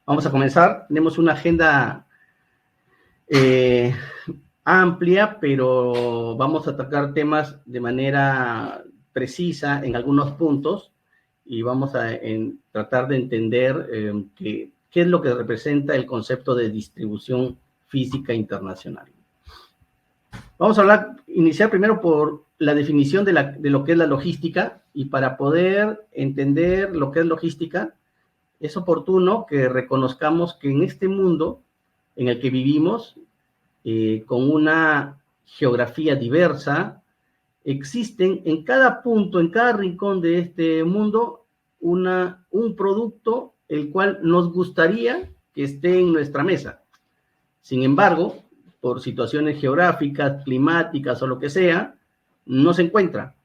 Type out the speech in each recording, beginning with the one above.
Vamos a comenzar. Tenemos una agenda amplia, pero vamos a tocar temas de manera precisa en algunos puntos y vamos a tratar de entender qué es lo que representa el concepto de distribución física internacional. Vamos a iniciar primero por la definición de lo que es la logística, y para poder entender lo que es logística, es oportuno que reconozcamos que en este mundo en el que vivimos, con una geografía diversa, existen en cada punto, en cada rincón de este mundo, un producto el cual nos gustaría que esté en nuestra mesa. Sin embargo, por situaciones geográficas, climáticas o lo que sea, no se encuentra.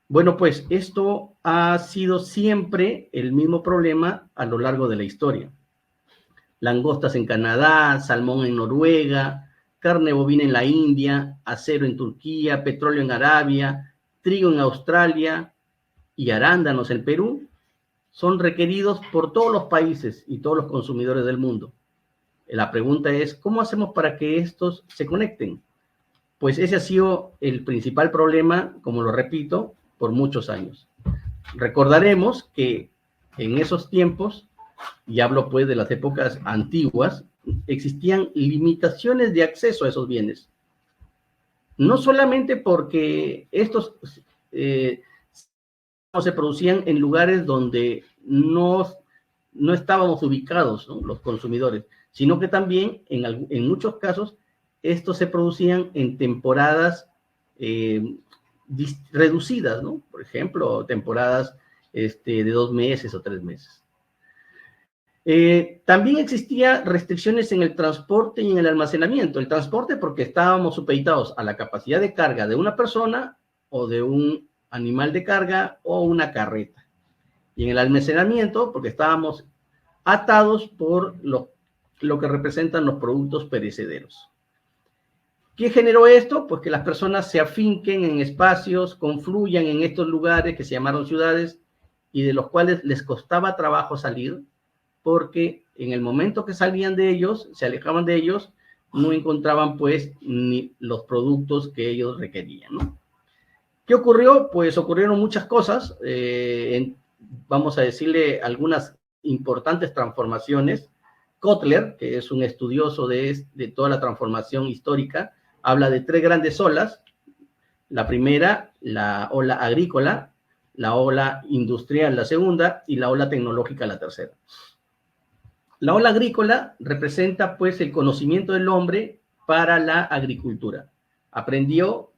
Bueno, pues esto ha sido siempre el mismo problema a lo largo de la historia. Langostas en Canadá, salmón en Noruega, carne bovina en la India, acero en Turquía, petróleo en Arabia, trigo en Australia y arándanos en Perú son requeridos por todos los países y todos los consumidores del mundo. La pregunta es, ¿cómo hacemos para que estos se conecten? Pues ese ha sido el principal problema, como lo repito, por muchos años. Recordaremos que en esos tiempos, y hablo pues de las épocas antiguas, existían limitaciones de acceso a esos bienes. No solamente porque estos se producían en lugares donde no estábamos ubicados, ¿no?, los consumidores, sino que también en muchos casos estos se producían en temporadas reducidas, ¿no? Por ejemplo, temporadas de 2 meses o 3 meses. También existían restricciones en el transporte y en el almacenamiento. El transporte porque estábamos supeditados a la capacidad de carga de una persona o de un animal de carga o una carreta. Y en el almacenamiento porque estábamos atados por lo que representan los productos perecederos. ¿Qué generó esto? Pues que las personas se afinquen en espacios, confluyan en estos lugares que se llamaron ciudades y de los cuales les costaba trabajo salir, porque en el momento que salían de ellos, se alejaban de ellos, no encontraban pues ni los productos que ellos requerían, ¿no? ¿Qué ocurrió? Pues ocurrieron muchas cosas, vamos a decirle algunas importantes transformaciones. Kotler, que es un estudioso de toda la transformación histórica, habla de 3 grandes olas. La primera, la ola agrícola, la ola industrial, la segunda, y la ola tecnológica, la tercera. La ola agrícola representa pues el conocimiento del hombre para la agricultura. Aprendió,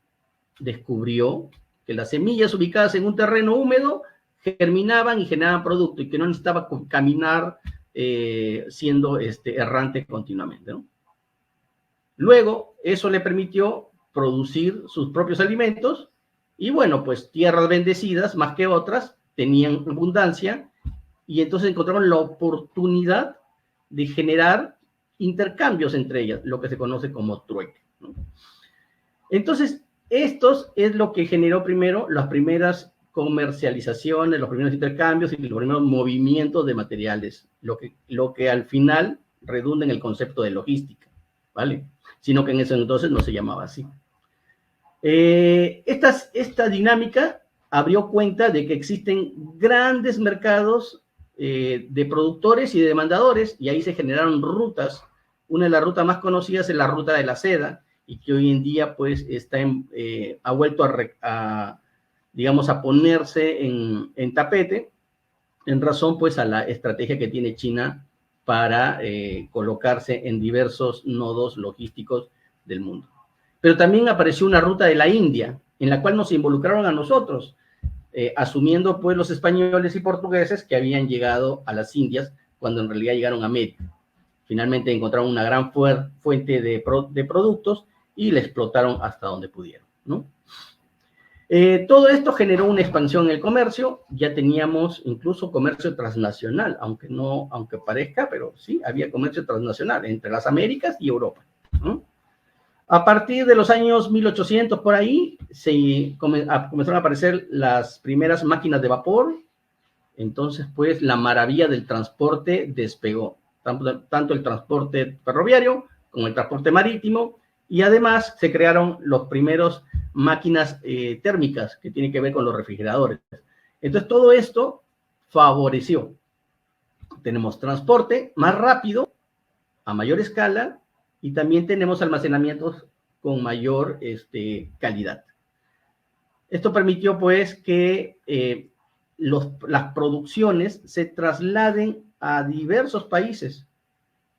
descubrió que las semillas ubicadas en un terreno húmedo germinaban y generaban producto y que no necesitaba caminar siendo errante continuamente, ¿no? Luego, eso le permitió producir sus propios alimentos y bueno, pues tierras bendecidas, más que otras, tenían abundancia y entonces encontraron la oportunidad de generar intercambios entre ellas, lo que se conoce como trueque, ¿no? Entonces, esto es lo que generó primero las primeras comercializaciones, los primeros intercambios y los primeros movimientos de materiales, lo que al final redunda en el concepto de logística, ¿vale? Sino que en ese entonces no se llamaba así. Esta dinámica abrió cuenta de que existen grandes mercados de productores y de demandadores, y ahí se generaron rutas. Una de las rutas más conocidas es la ruta de la seda, y que hoy en día pues ha vuelto digamos, a ponerse en tapete, en razón pues a la estrategia que tiene China para colocarse en diversos nodos logísticos del mundo. Pero también apareció una ruta de la India, en la cual nos involucraron a nosotros, asumiendo pues los españoles y portugueses que habían llegado a las Indias cuando en realidad llegaron a América. Finalmente encontraron una gran fuente de productos y la explotaron hasta donde pudieron, ¿no? Todo esto generó una expansión en el comercio. Ya teníamos incluso comercio transnacional, aunque parezca, pero sí, había comercio transnacional entre las Américas y Europa, ¿no? A partir de los años 1800 por ahí, comenzaron a aparecer las primeras máquinas de vapor. Entonces, pues, la maravilla del transporte despegó. tanto el transporte ferroviario como el transporte marítimo, y además se crearon los primeros máquinas térmicas que tienen que ver con los refrigeradores. Entonces, todo esto favoreció. Tenemos transporte más rápido, a mayor escala, y también tenemos almacenamientos con mayor calidad. Esto permitió, pues, que las producciones se trasladen a diversos países,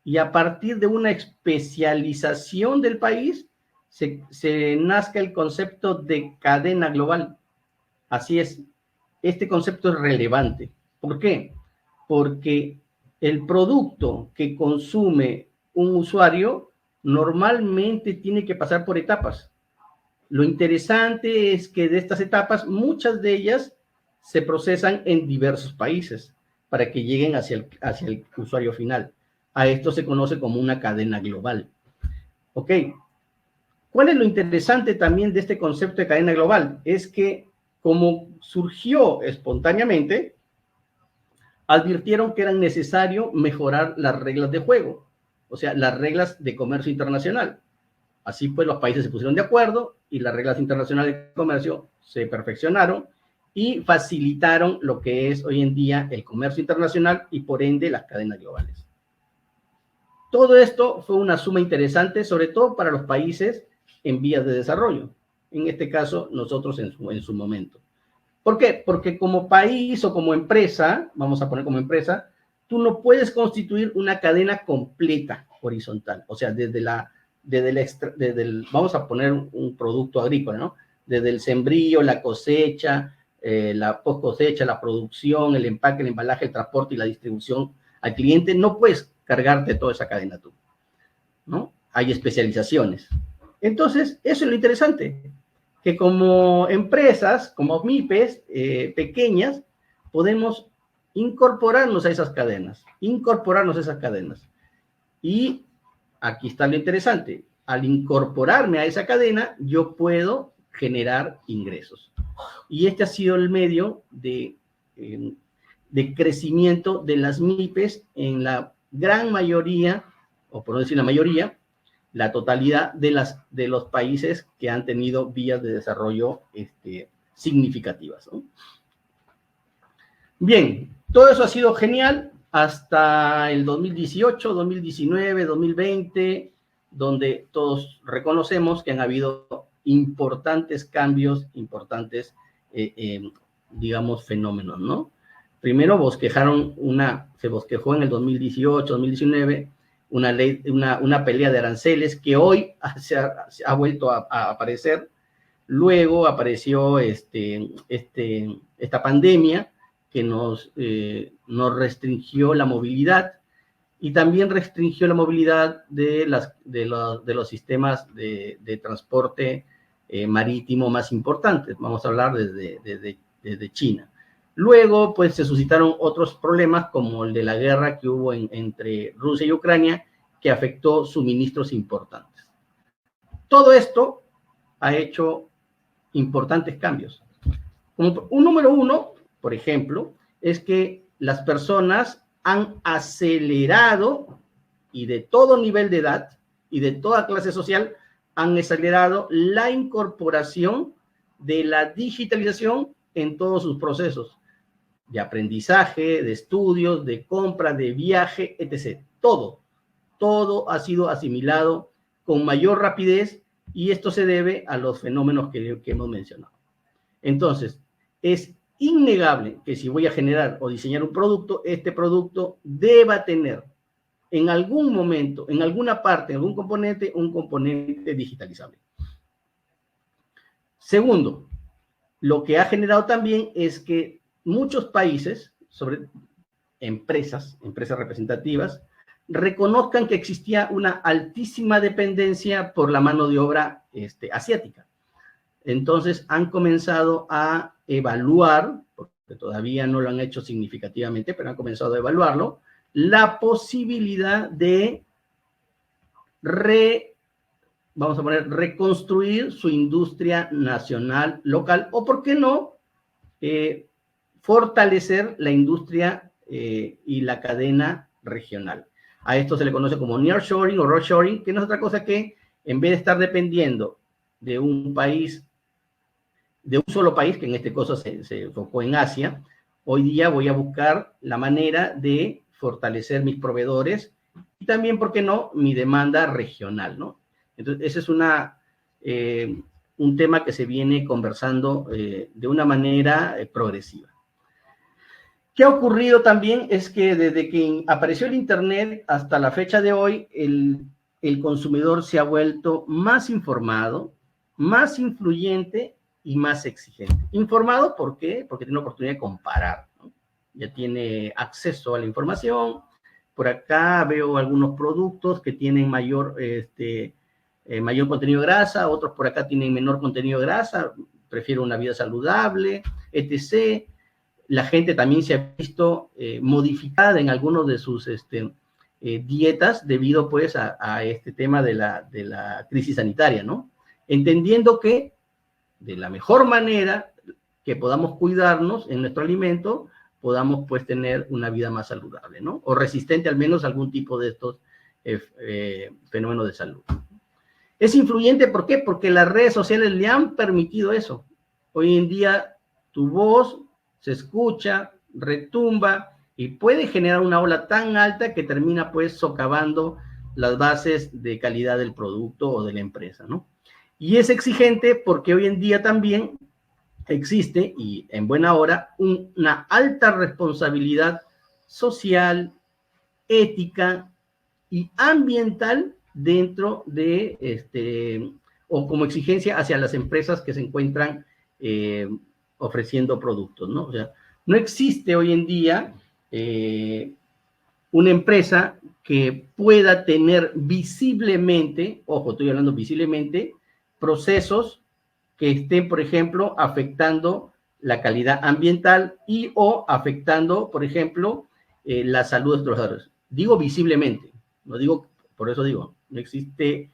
y a partir de una especialización del país se nazca el concepto de cadena global. Así es, este concepto es relevante. ¿Por qué? Porque el producto que consume un usuario normalmente tiene que pasar por etapas. Lo interesante es que de estas etapas, muchas de ellas se procesan en diversos países para que lleguen hacia el usuario final. A esto se conoce como una cadena global. ¿Ok? ¿Cuál es lo interesante también de este concepto de cadena global? Es que como surgió espontáneamente, advirtieron que era necesario mejorar las reglas de juego, o sea, las reglas de comercio internacional. Así pues, los países se pusieron de acuerdo y las reglas internacionales de comercio se perfeccionaron y facilitaron lo que es hoy en día el comercio internacional y por ende las cadenas globales. Todo esto fue una suma interesante, sobre todo para los países en vías de desarrollo. En este caso, nosotros en su momento. ¿Por qué? Porque como país o como empresa, vamos a poner como empresa, tú no puedes constituir una cadena completa horizontal. O sea, vamos a poner un producto agrícola, ¿no? Desde el sembrío, la cosecha, la post cosecha, la producción, el empaque, el embalaje, el transporte y la distribución al cliente, no puedes cargarte toda esa cadena tú, ¿no? Hay especializaciones. Entonces, eso es lo interesante, que como empresas, como MIPES pequeñas, podemos incorporarnos a esas cadenas, Y aquí está lo interesante, al incorporarme a esa cadena, yo puedo generar ingresos. Y este ha sido el medio de crecimiento de las MIPES en la gran mayoría, o por no decir la mayoría, la totalidad de los países que han tenido vías de desarrollo significativas, ¿no? Bien, todo eso ha sido genial hasta el 2018, 2019, 2020, donde todos reconocemos que han habido importantes cambios, importantes, digamos, fenómenos, ¿no? Primero se bosquejó en el 2018, 2019, una pelea de aranceles que hoy se ha vuelto a aparecer. Luego apareció esta pandemia que nos restringió la movilidad y también restringió la movilidad de los sistemas de transporte marítimo más importantes. Vamos a hablar desde China. Luego, pues, se suscitaron otros problemas, como el de la guerra que hubo entre Rusia y Ucrania, que afectó suministros importantes. Todo esto ha hecho importantes cambios. Un número uno, por ejemplo, es que las personas han acelerado, y de todo nivel de edad, y de toda clase social, han acelerado la incorporación de la digitalización en todos sus procesos de aprendizaje, de estudios, de compra, de viaje, etc. Todo ha sido asimilado con mayor rapidez y esto se debe a los fenómenos que hemos mencionado. Entonces, es innegable que si voy a generar o diseñar un producto, este producto deba tener en algún momento, en alguna parte, en algún componente, un componente digitalizable. Segundo, lo que ha generado también es que muchos países, sobre empresas representativas, reconozcan que existía una altísima dependencia por la mano de obra asiática. Entonces han comenzado a evaluar, porque todavía no lo han hecho significativamente, pero han comenzado a evaluarlo, la posibilidad de reconstruir su industria nacional local, o por qué no, fortalecer la industria y la cadena regional. A esto se le conoce como nearshoring o reshoring, que no es otra cosa que, en vez de estar dependiendo de un país, de un solo país, que en este caso se enfocó en Asia, hoy día voy a buscar la manera de fortalecer mis proveedores y también, ¿por qué no?, mi demanda regional, ¿no? Entonces, ese es un tema que se viene conversando de una manera progresiva. ¿Qué ha ocurrido también? Es que desde que apareció el Internet hasta la fecha de hoy, el consumidor se ha vuelto más informado, más influyente y más exigente. Informado, ¿por qué? Porque tiene la oportunidad de comparar, ¿no? Ya tiene acceso a la información. Por acá veo algunos productos que tienen mayor contenido de grasa, otros por acá tienen menor contenido de grasa, prefiero una vida saludable, etc. La gente también se ha visto modificada en algunos de sus dietas debido pues a este tema de la crisis sanitaria, ¿no? Entendiendo que de la mejor manera que podamos cuidarnos en nuestro alimento, podamos pues tener una vida más saludable, ¿no? O resistente al menos a algún tipo de estos fenómenos de salud. Es influyente, ¿por qué? Porque las redes sociales le han permitido eso. Hoy en día tu voz se escucha, retumba y puede generar una ola tan alta que termina pues socavando las bases de calidad del producto o de la empresa, ¿no? Y es exigente porque hoy en día también existe, y en buena hora, una alta responsabilidad social, ética y ambiental dentro de o como exigencia hacia las empresas que se encuentran ofreciendo productos, ¿no? O sea, no existe hoy en día una empresa que pueda tener visiblemente, ojo, estoy hablando visiblemente, procesos que estén, por ejemplo, afectando la calidad ambiental y o afectando, por ejemplo, la salud de los trabajadores. Digo visiblemente, no digo, por eso digo, no existe,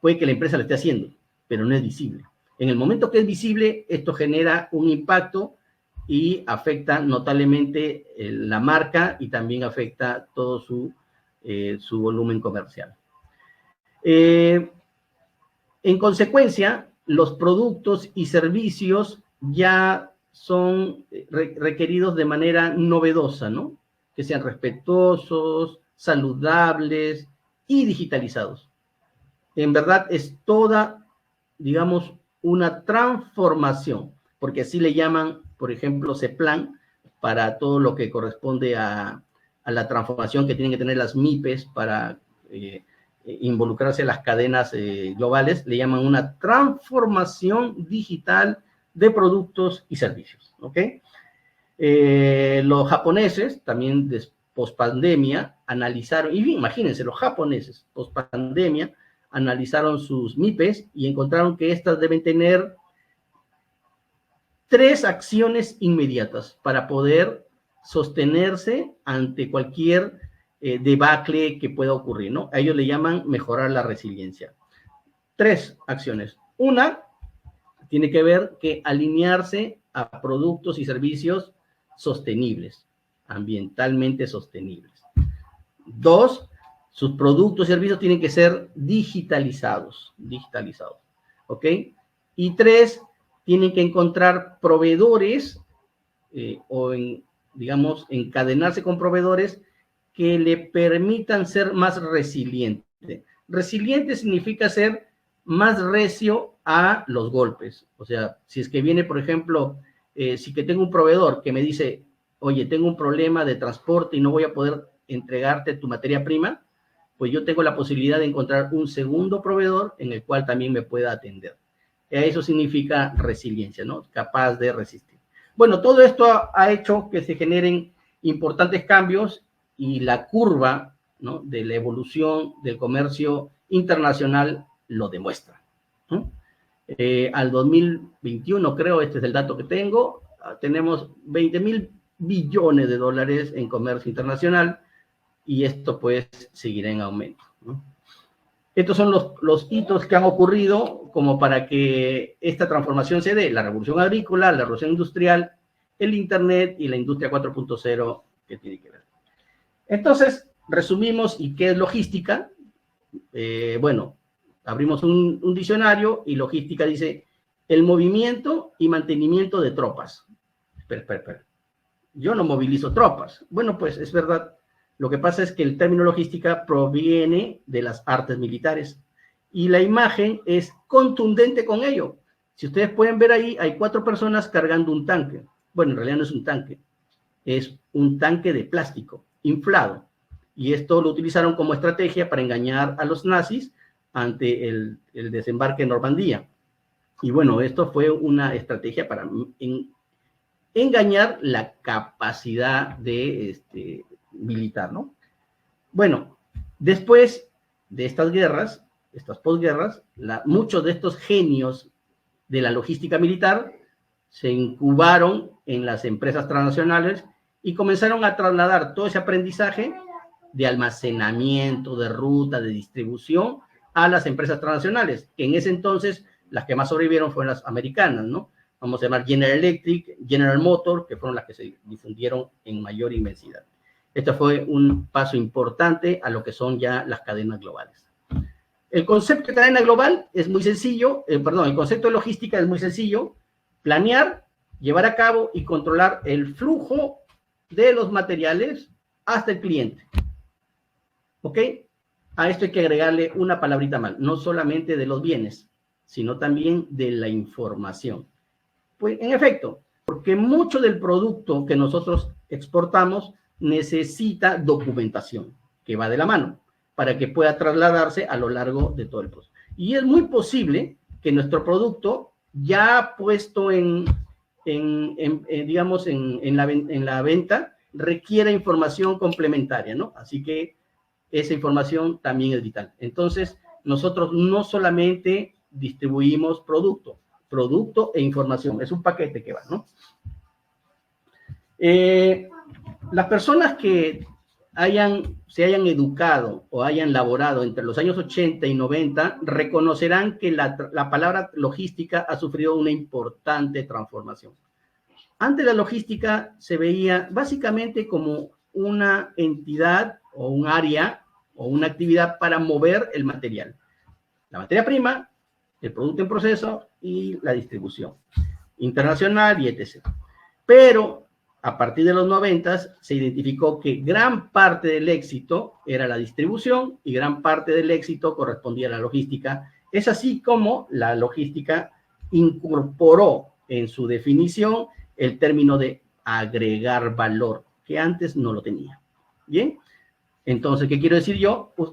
puede que la empresa lo esté haciendo, pero no es visible. En el momento que es visible, esto genera un impacto y afecta notablemente la marca y también afecta todo su volumen comercial. En consecuencia, los productos y servicios ya son requeridos de manera novedosa, ¿no? Que sean respetuosos, saludables y digitalizados. En verdad es toda, digamos, una transformación, porque así le llaman, por ejemplo, CEPLAN, para todo lo que corresponde a la transformación que tienen que tener las MIPES para involucrarse en las cadenas globales, le llaman una transformación digital de productos y servicios, ¿ok? Los japoneses, también post-pandemia, analizaron, y imagínense, los japoneses, post-pandemia, analizaron sus MIPES y encontraron que estas deben tener 3 acciones inmediatas para poder sostenerse ante cualquier debacle que pueda ocurrir, ¿no? A ellos le llaman mejorar la resiliencia. 3 acciones. Una tiene que ver que alinearse a productos y servicios sostenibles, ambientalmente sostenibles. 2, sus productos y servicios tienen que ser digitalizados, ¿ok? Y 3, tienen que encontrar proveedores digamos, encadenarse con proveedores que le permitan ser más resiliente. Resiliente significa ser más recio a los golpes. O sea, si es que viene, por ejemplo, si que tengo un proveedor que me dice, oye, tengo un problema de transporte y no voy a poder entregarte tu materia prima, pues yo tengo la posibilidad de encontrar un segundo proveedor en el cual también me pueda atender. Eso significa resiliencia, ¿no? Capaz de resistir. Bueno, todo esto ha hecho que se generen importantes cambios y la curva, ¿no?, de la evolución del comercio internacional lo demuestra, ¿no? Al 2021, creo, este es el dato que tengo, tenemos 20.000 billones de dólares en comercio internacional y esto pues seguirá en aumento, ¿no? Estos son los hitos que han ocurrido como para que esta transformación se dé: la revolución agrícola, la revolución industrial, el Internet y la industria 4.0 que tiene que ver. Entonces, resumimos, ¿y qué es logística? Bueno, abrimos un diccionario y logística dice el movimiento y mantenimiento de tropas. Espera. Yo no movilizo tropas. Bueno, pues es verdad. Lo que pasa es que el término logística proviene de las artes militares y la imagen es contundente con ello. Si ustedes pueden ver ahí, hay 4 personas cargando un tanque. Bueno, en realidad no es un tanque, es un tanque de plástico inflado. Y esto lo utilizaron como estrategia para engañar a los nazis ante el desembarque en Normandía. Y bueno, esto fue una estrategia para engañar la capacidad de militar, ¿no? Bueno, después de estas guerras, estas posguerras, muchos de estos genios de la logística militar se incubaron en las empresas transnacionales y comenzaron a trasladar todo ese aprendizaje de almacenamiento, de ruta, de distribución a las empresas transnacionales, que en ese entonces las que más sobrevivieron fueron las americanas, ¿no? Vamos a llamar General Electric, General Motors, que fueron las que se difundieron en mayor inmensidad. Esto fue un paso importante a lo que son ya las cadenas globales. El concepto de cadena global es muy sencillo, el concepto de logística es muy sencillo: planear, llevar a cabo y controlar el flujo de los materiales hasta el cliente. ¿Ok? A esto hay que agregarle una palabrita más, no solamente de los bienes, sino también de la información. Pues en efecto, porque mucho del producto que nosotros exportamos necesita documentación, que va de la mano, para que pueda trasladarse a lo largo de todo el proceso. Y es muy posible que nuestro producto ya puesto digamos, en la venta, requiera información complementaria, ¿no? Así que esa información también es vital. Entonces, nosotros no solamente distribuimos producto e información, es un paquete que va, ¿no? Las personas que se hayan educado o hayan laborado entre los años 80 y 90 reconocerán que la palabra logística ha sufrido una importante transformación. Antes la logística se veía básicamente como una entidad o un área o una actividad para mover el material. La materia prima, el producto en proceso y la distribución internacional y etc. Pero a partir de los 90 se identificó que gran parte del éxito era la distribución y gran parte del éxito correspondía a la logística. Es así como la logística incorporó en su definición el término de agregar valor, que antes no lo tenía. ¿Bien? Entonces, ¿qué quiero decir yo? Pues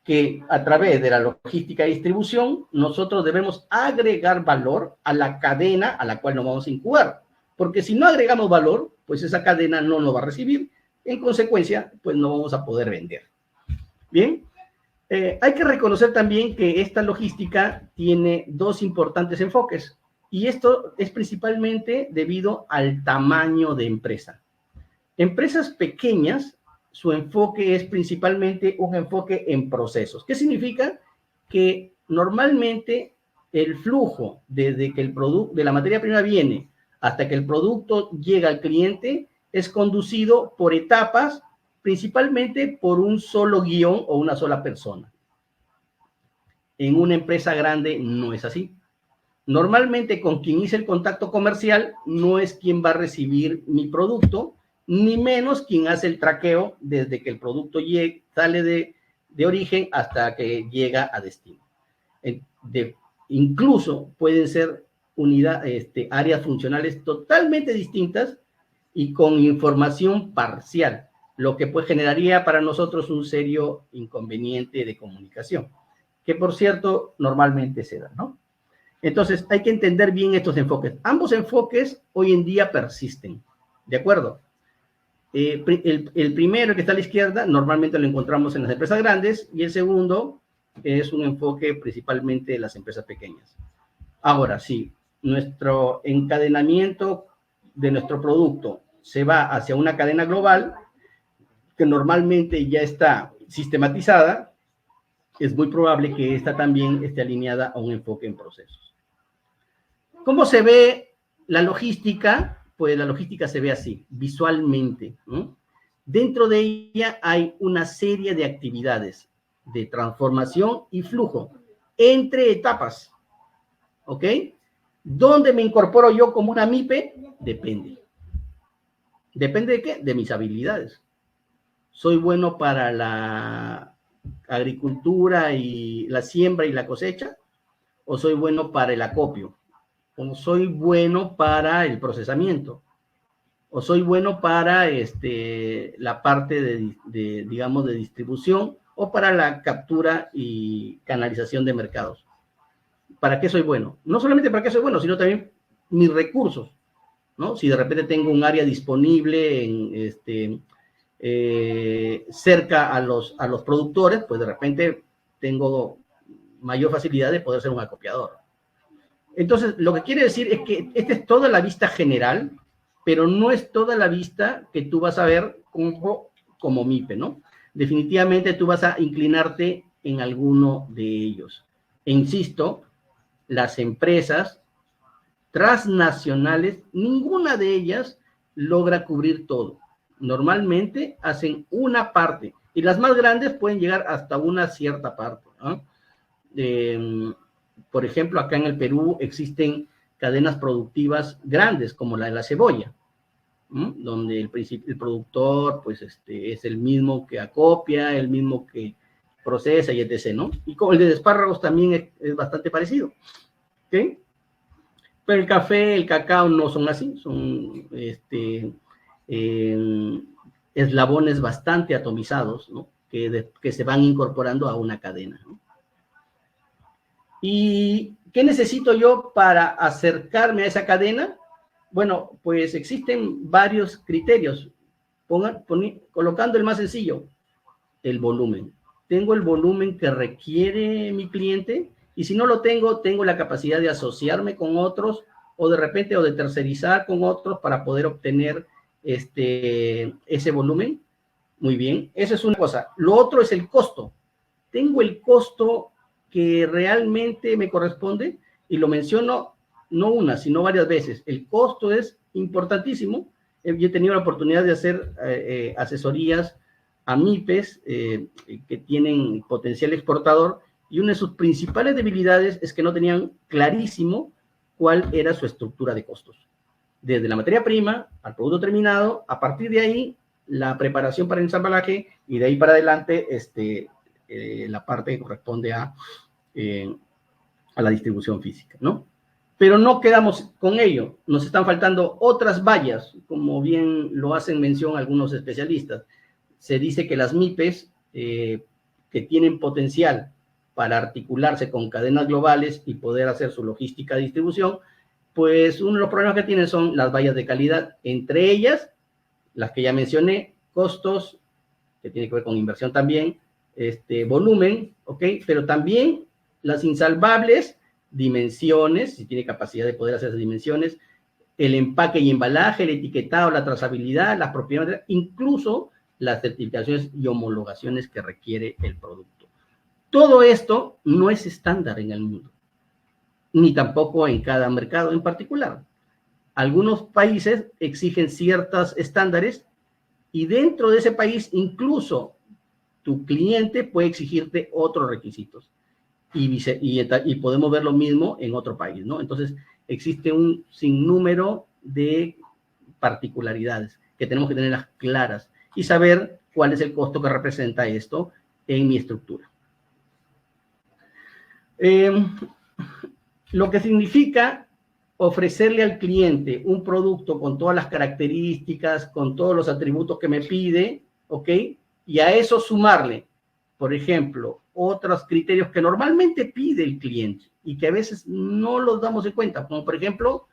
que a través de la logística y distribución, nosotros debemos agregar valor a la cadena a la cual nos vamos a incubar. Porque si no agregamos valor, pues esa cadena no lo va a recibir. En consecuencia, pues no vamos a poder vender. Bien, hay que reconocer también que esta logística tiene 2 importantes enfoques. Y esto es principalmente debido al tamaño de empresa. Empresas pequeñas, su enfoque es principalmente un enfoque en procesos. ¿Qué significa? Que normalmente el flujo desde que el producto de la materia prima viene hasta que el producto llega al cliente es conducido por etapas, principalmente por un solo guión o una sola persona. En una empresa grande no es así. Normalmente con quien hice el contacto comercial no es quien va a recibir mi producto, ni menos quien hace el traqueo desde que el producto sale de origen hasta que llega a destino. Incluso pueden ser áreas funcionales totalmente distintas y con información parcial, lo que pues generaría para nosotros un serio inconveniente de comunicación, que por cierto normalmente se da, ¿no? Entonces hay que entender bien estos enfoques. Ambos enfoques hoy en día persisten, ¿de acuerdo? El primero, que está a la izquierda, normalmente lo encontramos en las empresas grandes, y el segundo es un enfoque principalmente de las empresas pequeñas. Ahora, si nuestro encadenamiento de nuestro producto se va hacia una cadena global, que normalmente ya está sistematizada, es muy probable que esta también esté alineada a un enfoque en procesos. ¿Cómo se ve la logística? Pues la logística se ve así, visualmente, ¿no? Dentro de ella hay una serie de actividades de transformación y flujo entre etapas, ¿ok? ¿Dónde me incorporo yo como una MIPE? Depende. ¿Depende de qué? De mis habilidades. ¿Soy bueno para la agricultura y la siembra y la cosecha? ¿O soy bueno para el acopio? ¿O soy bueno para el procesamiento? ¿O soy bueno para la parte digamos, de distribución o para la captura y canalización de mercados? ¿Para qué soy bueno? No solamente para qué soy bueno, sino también mis recursos, ¿no? Si de repente tengo un área disponible cerca a los productores, pues de repente tengo mayor facilidad de poder ser un acopiador. Entonces, lo que quiere decir es que esta es toda la vista general, pero no es toda la vista que tú vas a ver como MIPE, ¿no? Definitivamente tú vas a inclinarte en alguno de ellos. E insisto, las empresas transnacionales, ninguna de ellas logra cubrir todo. Normalmente hacen una parte, y las más grandes pueden llegar hasta una cierta parte, ¿no? Por ejemplo, acá en el Perú existen cadenas productivas grandes, como la de la cebolla, ¿no? Donde el productor pues, es el mismo que acopia, el mismo que procesa y etc., ¿no? Y como el de espárragos también es bastante parecido, ¿ok? Pero el café, el cacao no son así, son eslabones bastante atomizados, ¿no? Que se van incorporando a una cadena, ¿no? ¿Y qué necesito yo para acercarme a esa cadena? Bueno, pues existen varios criterios. Colocando el más sencillo, el volumen. ¿Tengo el volumen que requiere mi cliente? Y si no lo tengo, tengo la capacidad de asociarme con otros o de repente o de tercerizar con otros para poder obtener ese volumen. Muy bien, eso es una cosa. Lo otro es el costo. ¿Tengo el costo que realmente me corresponde? Y lo menciono no una, sino varias veces. El costo es importantísimo. Yo he tenido la oportunidad de hacer asesorías a MIPES que tienen potencial exportador, y una de sus principales debilidades es que no tenían clarísimo cuál era su estructura de costos. Desde la materia prima al producto terminado, a partir de ahí, la preparación para el ensamblaje, y de ahí para adelante, la parte que corresponde a la distribución física, ¿no? Pero no quedamos con ello, nos están faltando otras vallas, como bien lo hacen mención algunos especialistas. Se dice que las MIPES, que tienen potencial para articularse con cadenas globales y poder hacer su logística de distribución, pues uno de los problemas que tienen son las vallas de calidad, entre ellas, las que ya mencioné, costos, que tiene que ver con inversión también, volumen, ¿ok? Pero también las insalvables dimensiones, si tiene capacidad de poder hacer esas dimensiones, el empaque y embalaje, el etiquetado, la trazabilidad, las propiedades, incluso las certificaciones y homologaciones que requiere el producto. Todo esto no es estándar en el mundo, ni tampoco en cada mercado en particular. Algunos países exigen ciertos estándares y dentro de ese país incluso tu cliente puede exigirte otros requisitos. Y podemos ver lo mismo en otro país, ¿no? Entonces, existe un sinnúmero de particularidades que tenemos que tenerlas claras y saber cuál es el costo que representa esto en mi estructura. Lo que significa ofrecerle al cliente un producto con todas las características, con todos los atributos que me pide, ¿ok? Y a eso sumarle, por ejemplo, otros criterios que normalmente pide el cliente y que a veces no los damos en cuenta, como por ejemplo,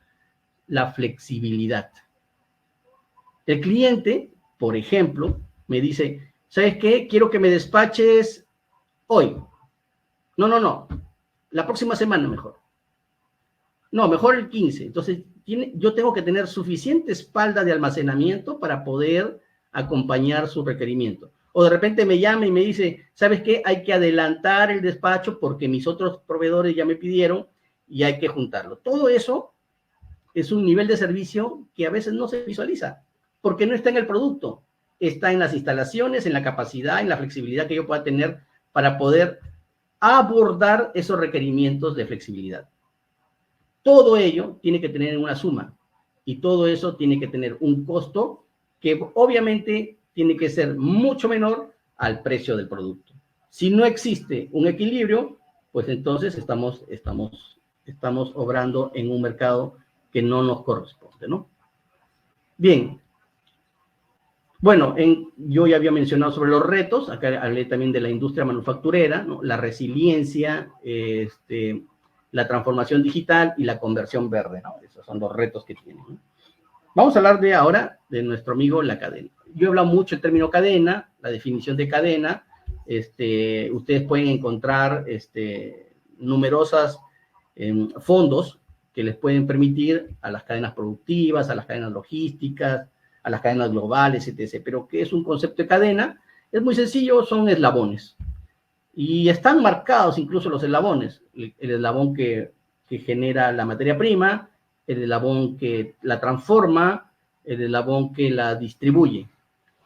la flexibilidad. El cliente, por ejemplo, me dice, ¿sabes qué? Quiero que me despaches hoy. No, la próxima semana mejor. No, mejor el 15. Entonces, yo tengo que tener suficiente espalda de almacenamiento para poder acompañar su requerimiento. O de repente me llama y me dice, ¿sabes qué? Hay que adelantar el despacho porque mis otros proveedores ya me pidieron y hay que juntarlo. Todo eso es un nivel de servicio que a veces no se visualiza porque no está en el producto. está en las instalaciones, en la capacidad, en la flexibilidad que yo pueda tener para poder abordar esos requerimientos de flexibilidad. Todo ello tiene que tener una suma y todo eso tiene que tener un costo que obviamente tiene que ser mucho menor al precio del producto. Si no existe un equilibrio, pues entonces estamos obrando en un mercado que no nos corresponde, ¿no? Bien. Bueno, yo ya había mencionado sobre los retos, acá hablé también de la industria manufacturera, ¿no? La resiliencia, la transformación digital y la conversión verde, ¿no? Esos son los retos que tienen, ¿no? Vamos a hablar ahora de nuestro amigo la cadena. Yo he hablado mucho el término cadena, la definición de cadena. Ustedes pueden encontrar numerosas fondos que les pueden permitir a las cadenas productivas, a las cadenas logísticas, a las cadenas globales, etc. Pero ¿qué es un concepto de cadena? Es muy sencillo, son eslabones. Y están marcados incluso los eslabones. El eslabón que genera la materia prima, el eslabón que la transforma, el eslabón que la distribuye.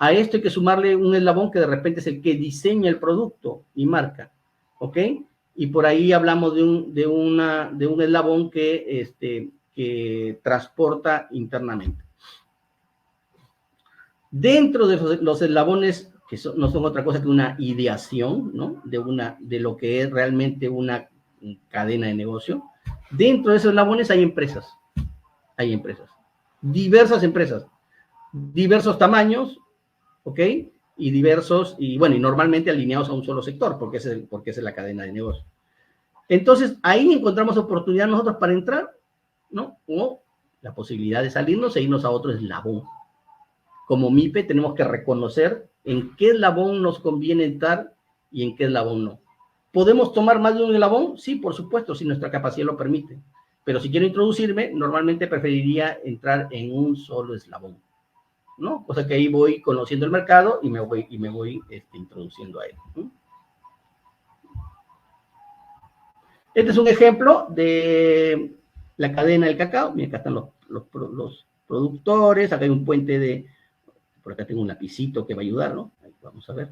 A esto hay que sumarle un eslabón que de repente es el que diseña el producto y marca, ¿ok? Y por ahí hablamos de un eslabón que transporta internamente. Dentro de los eslabones, que no son otra cosa que una ideación, ¿no? De lo que es realmente una cadena de negocio, dentro de esos eslabones hay empresas, diversas empresas, diversos tamaños, ¿ok? Y normalmente alineados a un solo sector, porque es la cadena de negocio. Entonces, ahí encontramos oportunidad nosotros para entrar, ¿no? O la posibilidad de salirnos e irnos a otro eslabón. Como MIPE tenemos que reconocer en qué eslabón nos conviene entrar y en qué eslabón no. ¿Podemos tomar más de un eslabón? Sí, por supuesto, si nuestra capacidad lo permite. Pero si quiero introducirme, normalmente preferiría entrar en un solo eslabón, ¿no? O sea que ahí voy conociendo el mercado y me voy introduciendo a él, ¿no? Este es un ejemplo de la cadena del cacao. Mira, acá están los productores, acá hay un puente por acá tengo un lapicito que va a ayudar, ¿no? Ahí vamos a ver.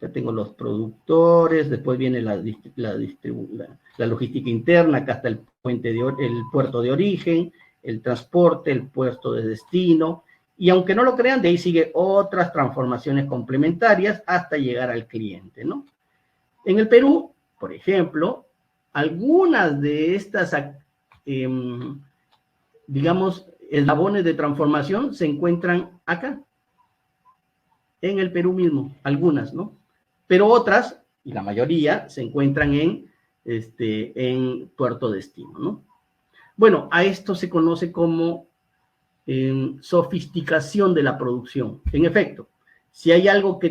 Ya tengo los productores, después viene la logística interna, acá está el puerto de origen, el transporte, el puerto de destino, y aunque no lo crean, de ahí sigue otras transformaciones complementarias hasta llegar al cliente, ¿no? En el Perú, por ejemplo, algunas de estas, digamos, eslabones de transformación se encuentran acá, en el Perú mismo, algunas, ¿no? Pero otras, y la mayoría, se encuentran en puerto destino, ¿no? Bueno, a esto se conoce como sofisticación de la producción. En efecto, si hay algo que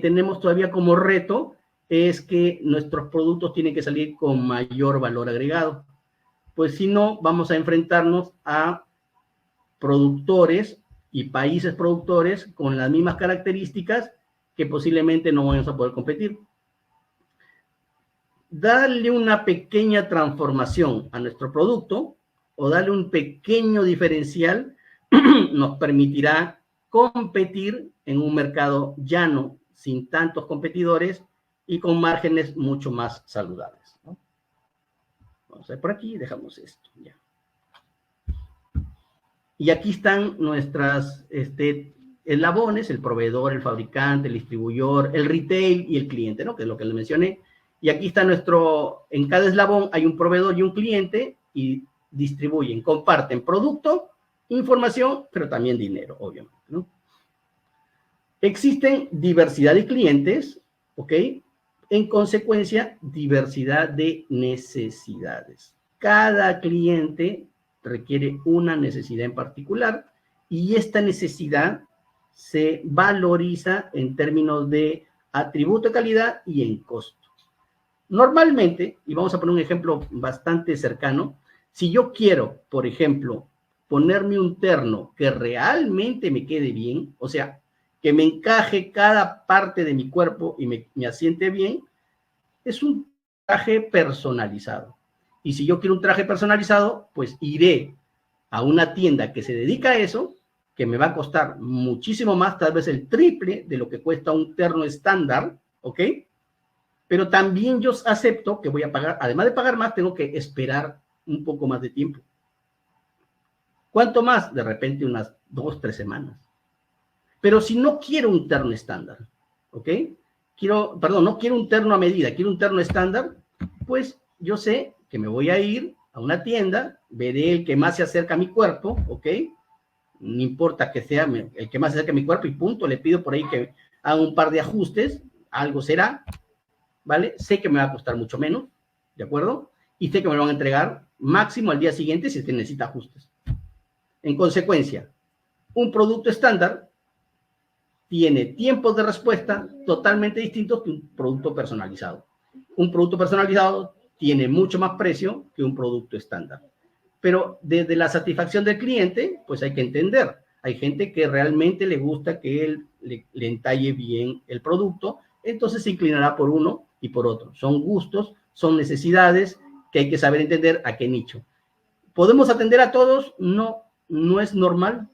tenemos todavía como reto, es que nuestros productos tienen que salir con mayor valor agregado. Pues si no, vamos a enfrentarnos a productores y países productores con las mismas características que posiblemente no vamos a poder competir. Darle una pequeña transformación a nuestro producto o darle un pequeño diferencial nos permitirá competir en un mercado llano, sin tantos competidores y con márgenes mucho más saludables, ¿no? Vamos a ver por aquí, dejamos esto ya. Y aquí están nuestras eslabones, el proveedor, el fabricante, el distribuidor, el retail y el cliente, ¿no? Que es lo que les mencioné. Y aquí está en cada eslabón hay un proveedor y un cliente y distribuyen, comparten producto, información, pero también dinero, obviamente, ¿no? Existen diversidad de clientes, ¿ok? En consecuencia, diversidad de necesidades. Cada cliente requiere una necesidad en particular y esta necesidad se valoriza en términos de atributo de calidad y en costo. Normalmente, y vamos a poner un ejemplo bastante cercano, si yo quiero, por ejemplo, ponerme un terno que realmente me quede bien, o sea, que me encaje cada parte de mi cuerpo y me asiente bien, es un traje personalizado. Y si yo quiero un traje personalizado, pues iré a una tienda que se dedica a eso que me va a costar muchísimo más, tal vez el triple de lo que cuesta un terno estándar, ¿ok? Pero también yo acepto que voy a pagar, además de pagar más, tengo que esperar un poco más de tiempo. ¿Cuánto más? De repente unas 2, 3 semanas. Pero si no quiero un terno estándar, ¿ok? No quiero un terno a medida, quiero un terno estándar, pues yo sé que me voy a ir a una tienda, veré el que más se acerca a mi cuerpo, ¿ok? No importa que sea el que más se acerque a mi cuerpo y punto, le pido por ahí que haga un par de ajustes, algo será, ¿vale? Sé que me va a costar mucho menos, ¿de acuerdo? Y sé que me lo van a entregar máximo al día siguiente si es que necesita ajustes. En consecuencia, un producto estándar tiene tiempos de respuesta totalmente distintos que un producto personalizado. Un producto personalizado tiene mucho más precio que un producto estándar. Pero desde la satisfacción del cliente, pues hay que entender. Hay gente que realmente le gusta que él le entalle bien el producto, entonces se inclinará por uno y por otro. Son gustos, son necesidades que hay que saber entender a qué nicho. ¿Podemos atender a todos? No, no es normal.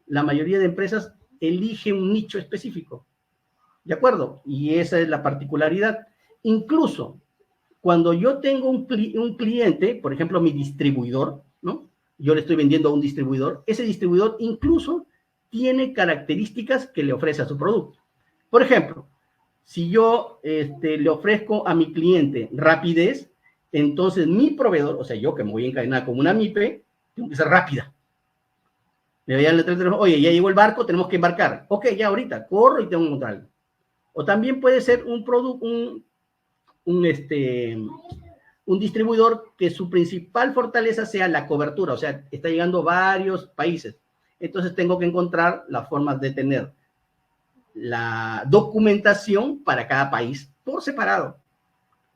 La mayoría de empresas elige un nicho específico, ¿de acuerdo? Y esa es la particularidad. Incluso cuando yo tengo un cliente, por ejemplo, mi distribuidor, ¿no? Yo le estoy vendiendo a un distribuidor, ese distribuidor incluso tiene características que le ofrece a su producto. Por ejemplo, si yo le ofrezco a mi cliente rapidez, entonces mi proveedor, o sea, yo que me voy a encadenar como una MIPE, tengo que ser rápida. Le voy a dar oye, ya llegó el barco, tenemos que embarcar. Ok, ya ahorita, corro y tengo que encontrar algo. O también puede ser un producto, un distribuidor que su principal fortaleza sea la cobertura, o sea, está llegando a varios países. Entonces tengo que encontrar las formas de tener la documentación para cada país por separado.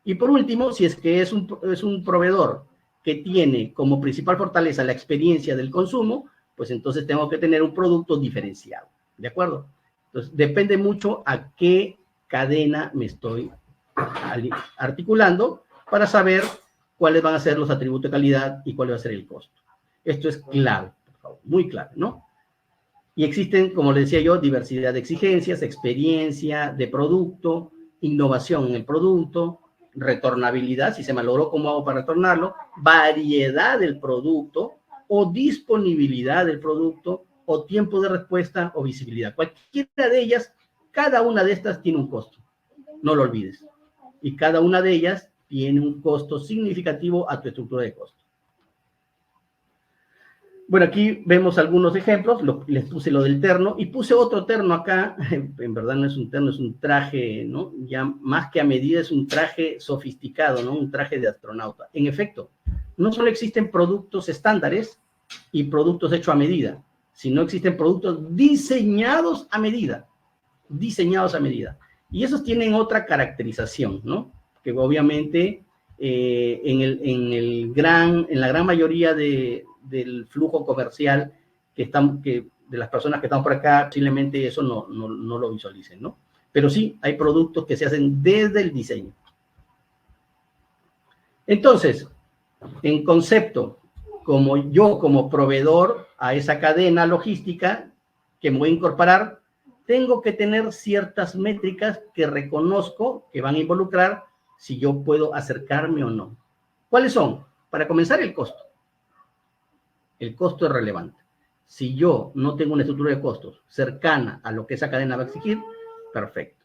Y por último, si es que es un proveedor que tiene como principal fortaleza la experiencia del consumo, pues entonces tengo que tener un producto diferenciado, ¿de acuerdo? Entonces, depende mucho a qué cadena me estoy articulando para saber cuáles van a ser los atributos de calidad y cuál va a ser el costo. Esto es clave, por favor, muy clave, ¿no? Y existen, como les decía yo, diversidad de exigencias, experiencia de producto, innovación en el producto, retornabilidad, si se malogró, ¿cómo hago para retornarlo? Variedad del producto o disponibilidad del producto o tiempo de respuesta o visibilidad. Cualquiera de ellas, cada una de estas tiene un costo, no lo olvides. Y cada una de ellas tiene un costo significativo a tu estructura de costo. Bueno, aquí vemos algunos ejemplos, les puse lo del terno y puse otro terno acá, en verdad no es un terno, es un traje, ¿no? Ya más que a medida es un traje sofisticado, ¿no? Un traje de astronauta. En efecto, no solo existen productos estándares y productos hechos a medida, sino existen productos diseñados a medida, Y esos tienen otra caracterización, ¿no? Que obviamente en la gran mayoría del flujo comercial de las personas que estamos por acá, posiblemente eso no lo visualicen, ¿no? Pero sí, hay productos que se hacen desde el diseño. Entonces, en concepto, como proveedor a esa cadena logística que me voy a incorporar, tengo que tener ciertas métricas que reconozco que van a involucrar si yo puedo acercarme o no. ¿Cuáles son? Para comenzar, el costo. El costo es relevante. Si yo no tengo una estructura de costos cercana a lo que esa cadena va a exigir, perfecto.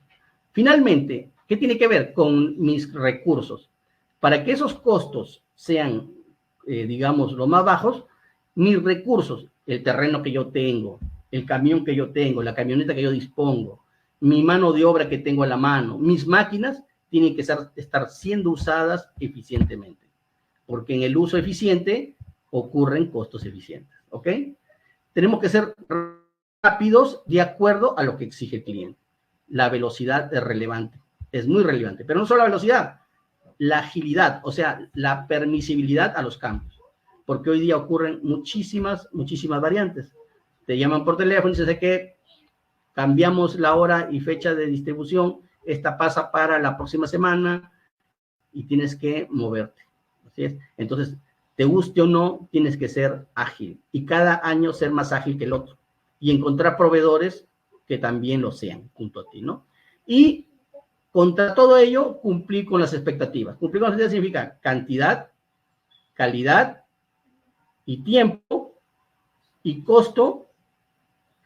Finalmente, ¿qué tiene que ver con mis recursos? Para que esos costos sean, digamos, los más bajos, mis recursos, el terreno que yo tengo, el camión que yo tengo, la camioneta que yo dispongo, mi mano de obra que tengo a la mano, mis máquinas, tienen que estar siendo usadas eficientemente. Porque en el uso eficiente ocurren costos eficientes, ¿ok? Tenemos que ser rápidos de acuerdo a lo que exige el cliente. La velocidad es relevante, es muy relevante, pero no solo la velocidad, la agilidad, o sea, la permisibilidad a los cambios, porque hoy día ocurren muchísimas variantes. Te llaman por teléfono y dices que cambiamos la hora y fecha de distribución, esta pasa para la próxima semana y tienes que moverte. Así es. Entonces, te guste o no, tienes que ser ágil y cada año ser más ágil que el otro. y encontrar proveedores que también lo sean junto a ti, ¿no? Y contra todo ello, cumplir con las expectativas. Cumplir con las expectativas significa cantidad, calidad y tiempo y costo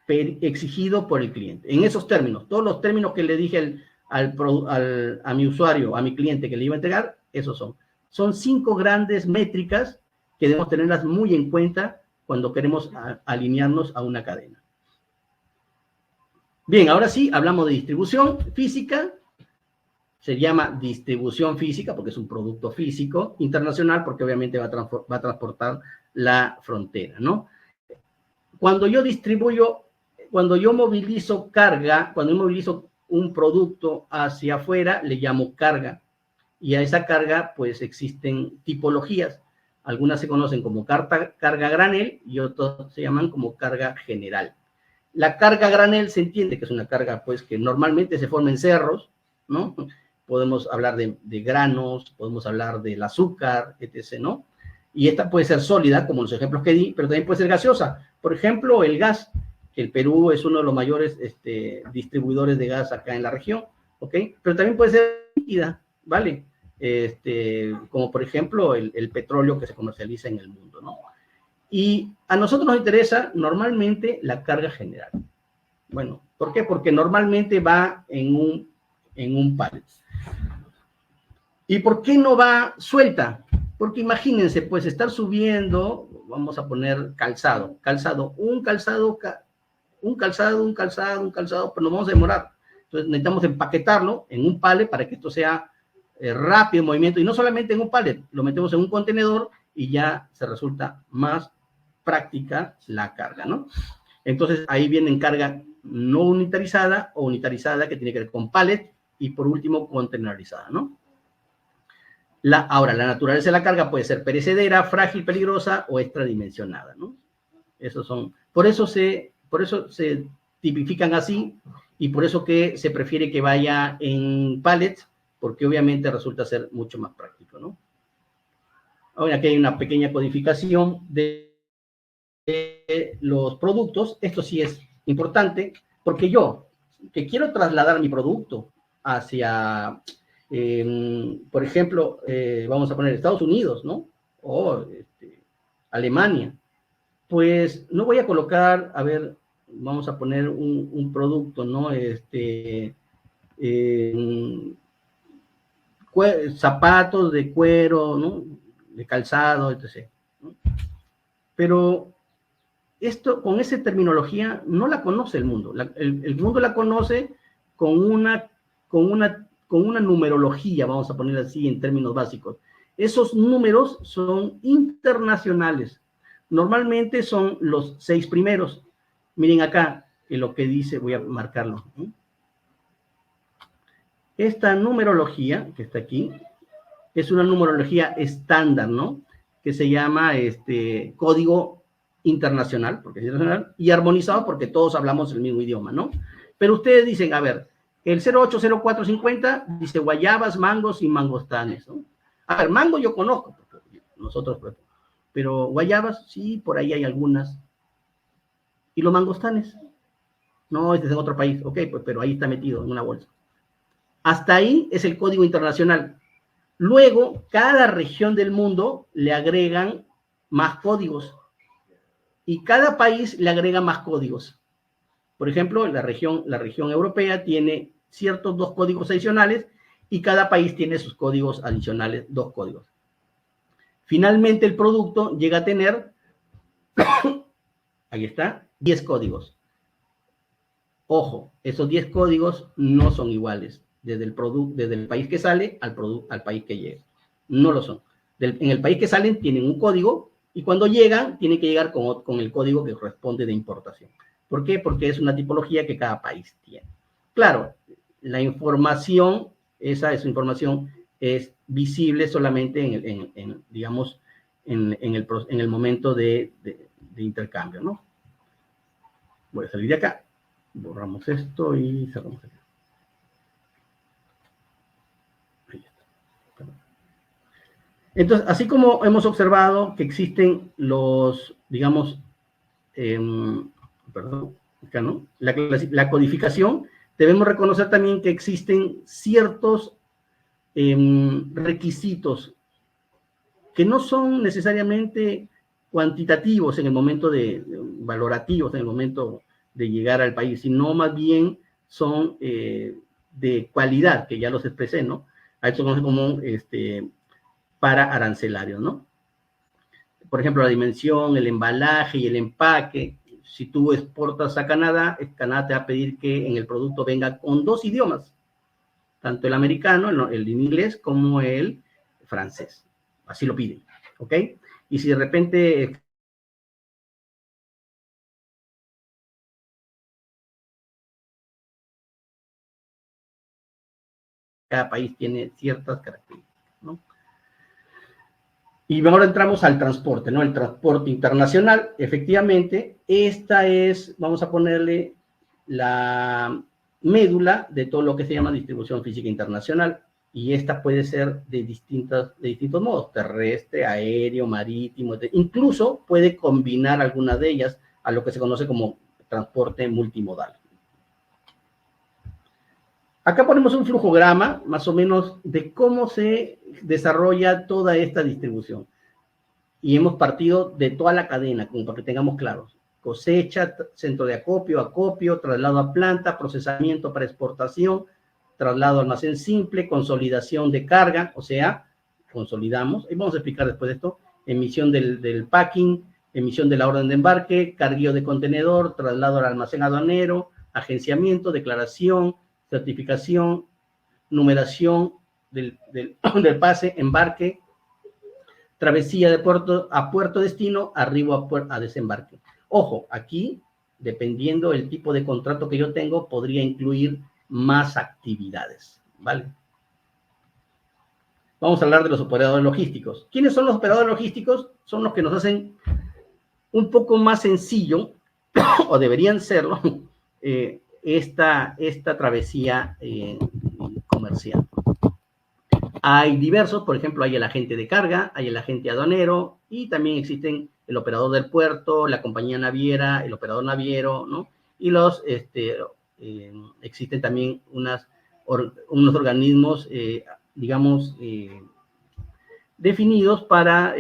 exigido por el cliente. En esos términos, todos los términos que le dije a mi usuario, a mi cliente que le iba a entregar, esos son. Son 5 grandes métricas que debemos tenerlas muy en cuenta cuando queremos alinearnos a una cadena. Bien, ahora sí, hablamos de distribución física. Se llama distribución física porque es un producto físico, internacional porque obviamente va a transportar la frontera, ¿no? Cuando yo distribuyo, cuando yo movilizo carga, cuando yo movilizo un producto hacia afuera, le llamo carga. Y a esa carga, pues, existen tipologías. Algunas se conocen como carga granel y otras se llaman como carga general. La carga granel se entiende que es una carga, pues, que normalmente se forma en cerros, ¿no? Podemos hablar de granos, podemos hablar del azúcar, etc., ¿no? Y esta puede ser sólida, como los ejemplos que di, pero también puede ser gaseosa. Por ejemplo, el gas, que el Perú es uno de los mayores distribuidores de gas acá en la región, ¿ok? Pero también puede ser líquida, ¿vale? Como por ejemplo el petróleo que se comercializa en el mundo, ¿no? Y a nosotros nos interesa normalmente la carga general. Bueno, ¿por qué? Porque normalmente va en un pallet. ¿Y por qué no va suelta? Porque imagínense, pues, estar subiendo, vamos a poner calzado, un calzado, pero nos vamos a demorar. Entonces necesitamos empaquetarlo en un pallet para que esto sea rápido en movimiento, y no solamente en un pallet, lo metemos en un contenedor y ya se resulta más práctica la carga, ¿no? Entonces ahí viene carga no unitarizada o unitarizada, que tiene que ver con pallet, y por último contenerizada, ¿no? Ahora, la naturaleza de la carga puede ser perecedera, frágil, peligrosa o extradimensionada, ¿no? Por eso se tipifican así, y por eso que se prefiere que vaya en pallets, porque obviamente resulta ser mucho más práctico, ¿no? Ahora, aquí hay una pequeña codificación de los productos. Esto sí es importante, porque yo, que quiero trasladar mi producto hacia, por ejemplo, vamos a poner Estados Unidos, ¿no? O Alemania, pues no voy a colocar, a ver, vamos a poner un producto, ¿no? Zapatos de cuero, ¿no? De calzado, etc., ¿no? Pero esto, con esa terminología, no la conoce el mundo. El mundo la conoce con una numerología, vamos a poner así en términos básicos. Esos números son internacionales. Normalmente son los 6 primeros. Miren acá, en lo que dice, voy a marcarlo. Esta numerología que está aquí es una numerología estándar, ¿no? Que se llama código internacional, porque es internacional, y armonizado porque todos hablamos el mismo idioma, ¿no? Pero ustedes dicen, a ver, el 080450 dice guayabas, mangos y mangostanes, ¿no? A ver, mango yo conozco, porque nosotros, pero guayabas, sí, por ahí hay algunas. ¿Y los mangostanes? No, este es en otro país, ok, pues, pero ahí está metido en una bolsa. Hasta ahí es el código internacional. Luego, cada región del mundo le agregan más códigos, y cada país le agrega más códigos. Por ejemplo, la región europea tiene ciertos 2 códigos adicionales, y cada país tiene sus códigos adicionales, 2 códigos. Finalmente, el producto llega a tener, ahí está, 10 códigos. Ojo, esos 10 códigos no son iguales desde el país que sale al país que llega. No lo son. En el país que salen tienen un código, y cuando llegan tienen que llegar con el código que corresponde de importación. ¿Por qué? Porque es una tipología que cada país tiene. Claro, la información, esa información es visible solamente digamos, en el momento de intercambio, ¿no? Voy a salir de acá, borramos esto y cerramos aquí. Ahí está. Entonces, así como hemos observado que existen los, digamos, acá, ¿no? La codificación, debemos reconocer también que existen ciertos requisitos que no son necesariamente cuantitativos en el momento valorativos en el momento de llegar al país, sino más bien son de cualidad, que ya los expresé, ¿no? A esto se conoce como para arancelarios, ¿no? Por ejemplo, la dimensión, el embalaje y el empaque. Si tú exportas a Canadá, Canadá te va a pedir que en el producto venga con 2 idiomas, tanto el americano, el inglés, como el francés. Así lo piden, ¿ok? Y si de repente cada país tiene ciertas características, ¿no? Y ahora entramos al transporte, ¿no? El transporte internacional, efectivamente, esta es, vamos a ponerle la médula de todo lo que se llama distribución física internacional, y esta puede ser de distintos modos, terrestre, aéreo, marítimo, incluso puede combinar algunas de ellas a lo que se conoce como transporte multimodal. Acá ponemos un flujograma, más o menos, de cómo se desarrolla toda esta distribución. Y hemos partido de toda la cadena, como para que tengamos claros. Cosecha, centro de acopio, traslado a planta, procesamiento para exportación, traslado a almacén simple, consolidación de carga, o sea, consolidamos. Y vamos a explicar después de esto. Emisión del packing, emisión de la orden de embarque, carguillo de contenedor, traslado al almacén aduanero, agenciamiento, declaración, certificación, numeración del pase, embarque, travesía de puerto a puerto destino, arribo a desembarque. Ojo, aquí, dependiendo del tipo de contrato que yo tengo, podría incluir más actividades, ¿vale? Vamos a hablar de los operadores logísticos. ¿Quiénes son los operadores logísticos? Son los que nos hacen un poco más sencillo, o deberían serlo, esta travesía comercial. Hay diversos, por ejemplo, hay el agente de carga, hay el agente aduanero, y también existen el operador del puerto, la compañía naviera, el operador naviero, ¿no? Y existen también unos organismos, digamos, definidos para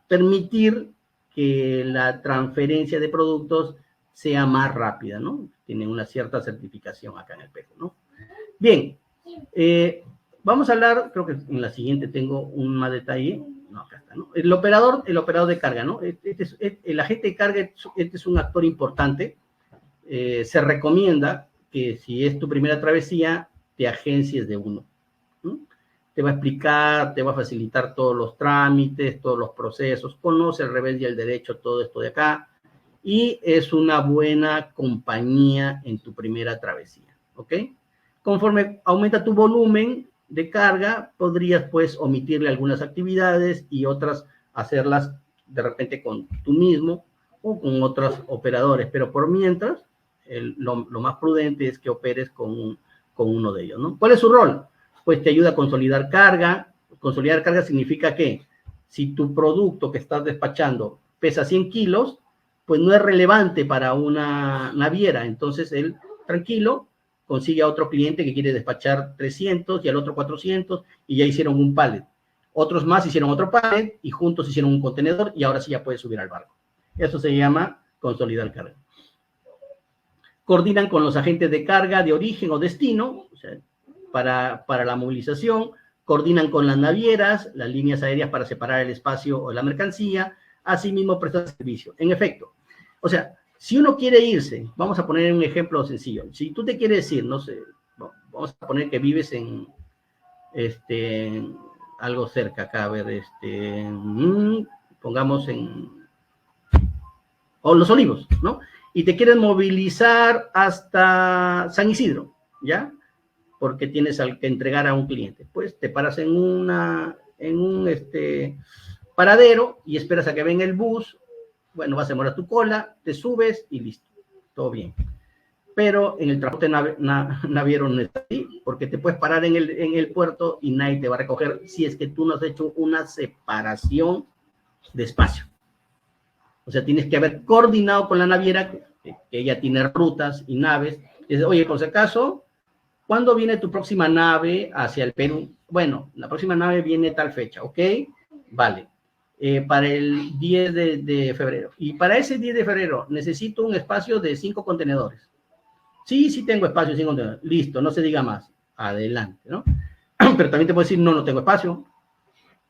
permitir que la transferencia de productos sea más rápida, ¿no? Tienen una cierta certificación acá en el Perú, ¿no? Bien, vamos a hablar, creo que en la siguiente tengo un más detalle. No, acá está, ¿no? El operador de carga, ¿no? El agente de carga, este es un actor importante. Se recomienda que si es tu primera travesía, te agencies de uno, ¿no? Te va a explicar, te va a facilitar todos los trámites, todos los procesos, conoce el revés y el derecho, todo esto de acá, y es una buena compañía en tu primera travesía, ¿ok? Conforme aumenta tu volumen de carga, podrías, pues, omitirle algunas actividades y otras hacerlas de repente con tú mismo o con otros operadores, pero por mientras, lo más prudente es que operes con uno de ellos, ¿no? ¿Cuál es su rol? Pues te ayuda a consolidar carga. Consolidar carga significa que si tu producto que estás despachando pesa 100 kilos, pues no es relevante para una naviera, entonces él, tranquilo, consigue a otro cliente que quiere despachar 300 y al otro 400 y ya hicieron un pallet. Otros más hicieron otro pallet y juntos hicieron un contenedor y ahora sí ya puede subir al barco. Eso se llama consolidar carga. Coordinan con los agentes de carga de origen o destino, o sea, para la movilización, coordinan con las navieras, las líneas aéreas para separar el espacio o la mercancía, asimismo prestan servicio. En efecto, o sea, si uno quiere irse, vamos a poner un ejemplo sencillo, si tú te quieres ir, no sé, vamos a poner que vives en algo cerca acá, a ver, pongamos o Los Olivos, ¿no? Y te quieres movilizar hasta San Isidro, ¿ya? Porque tienes que entregar a un cliente. Pues te paras en un paradero y esperas a que venga el bus. Bueno, vas a demorar tu cola, te subes y listo, todo bien. Pero en el transporte naviero no está así, porque te puedes parar en el puerto y nadie te va a recoger si es que tú no has hecho una separación de espacio. O sea, tienes que haber coordinado con la naviera, que ella tiene rutas y naves. Y dice, oye, por si acaso, ¿cuándo viene tu próxima nave hacia el Perú? Bueno, la próxima nave viene tal fecha, ¿ok? Vale. Para el 10 de febrero. Y para ese 10 de febrero necesito un espacio de 5 contenedores. Sí, sí tengo espacio de 5 contenedores. Listo, no se diga más. Adelante, ¿no? Pero también te puedo decir, no, no tengo espacio.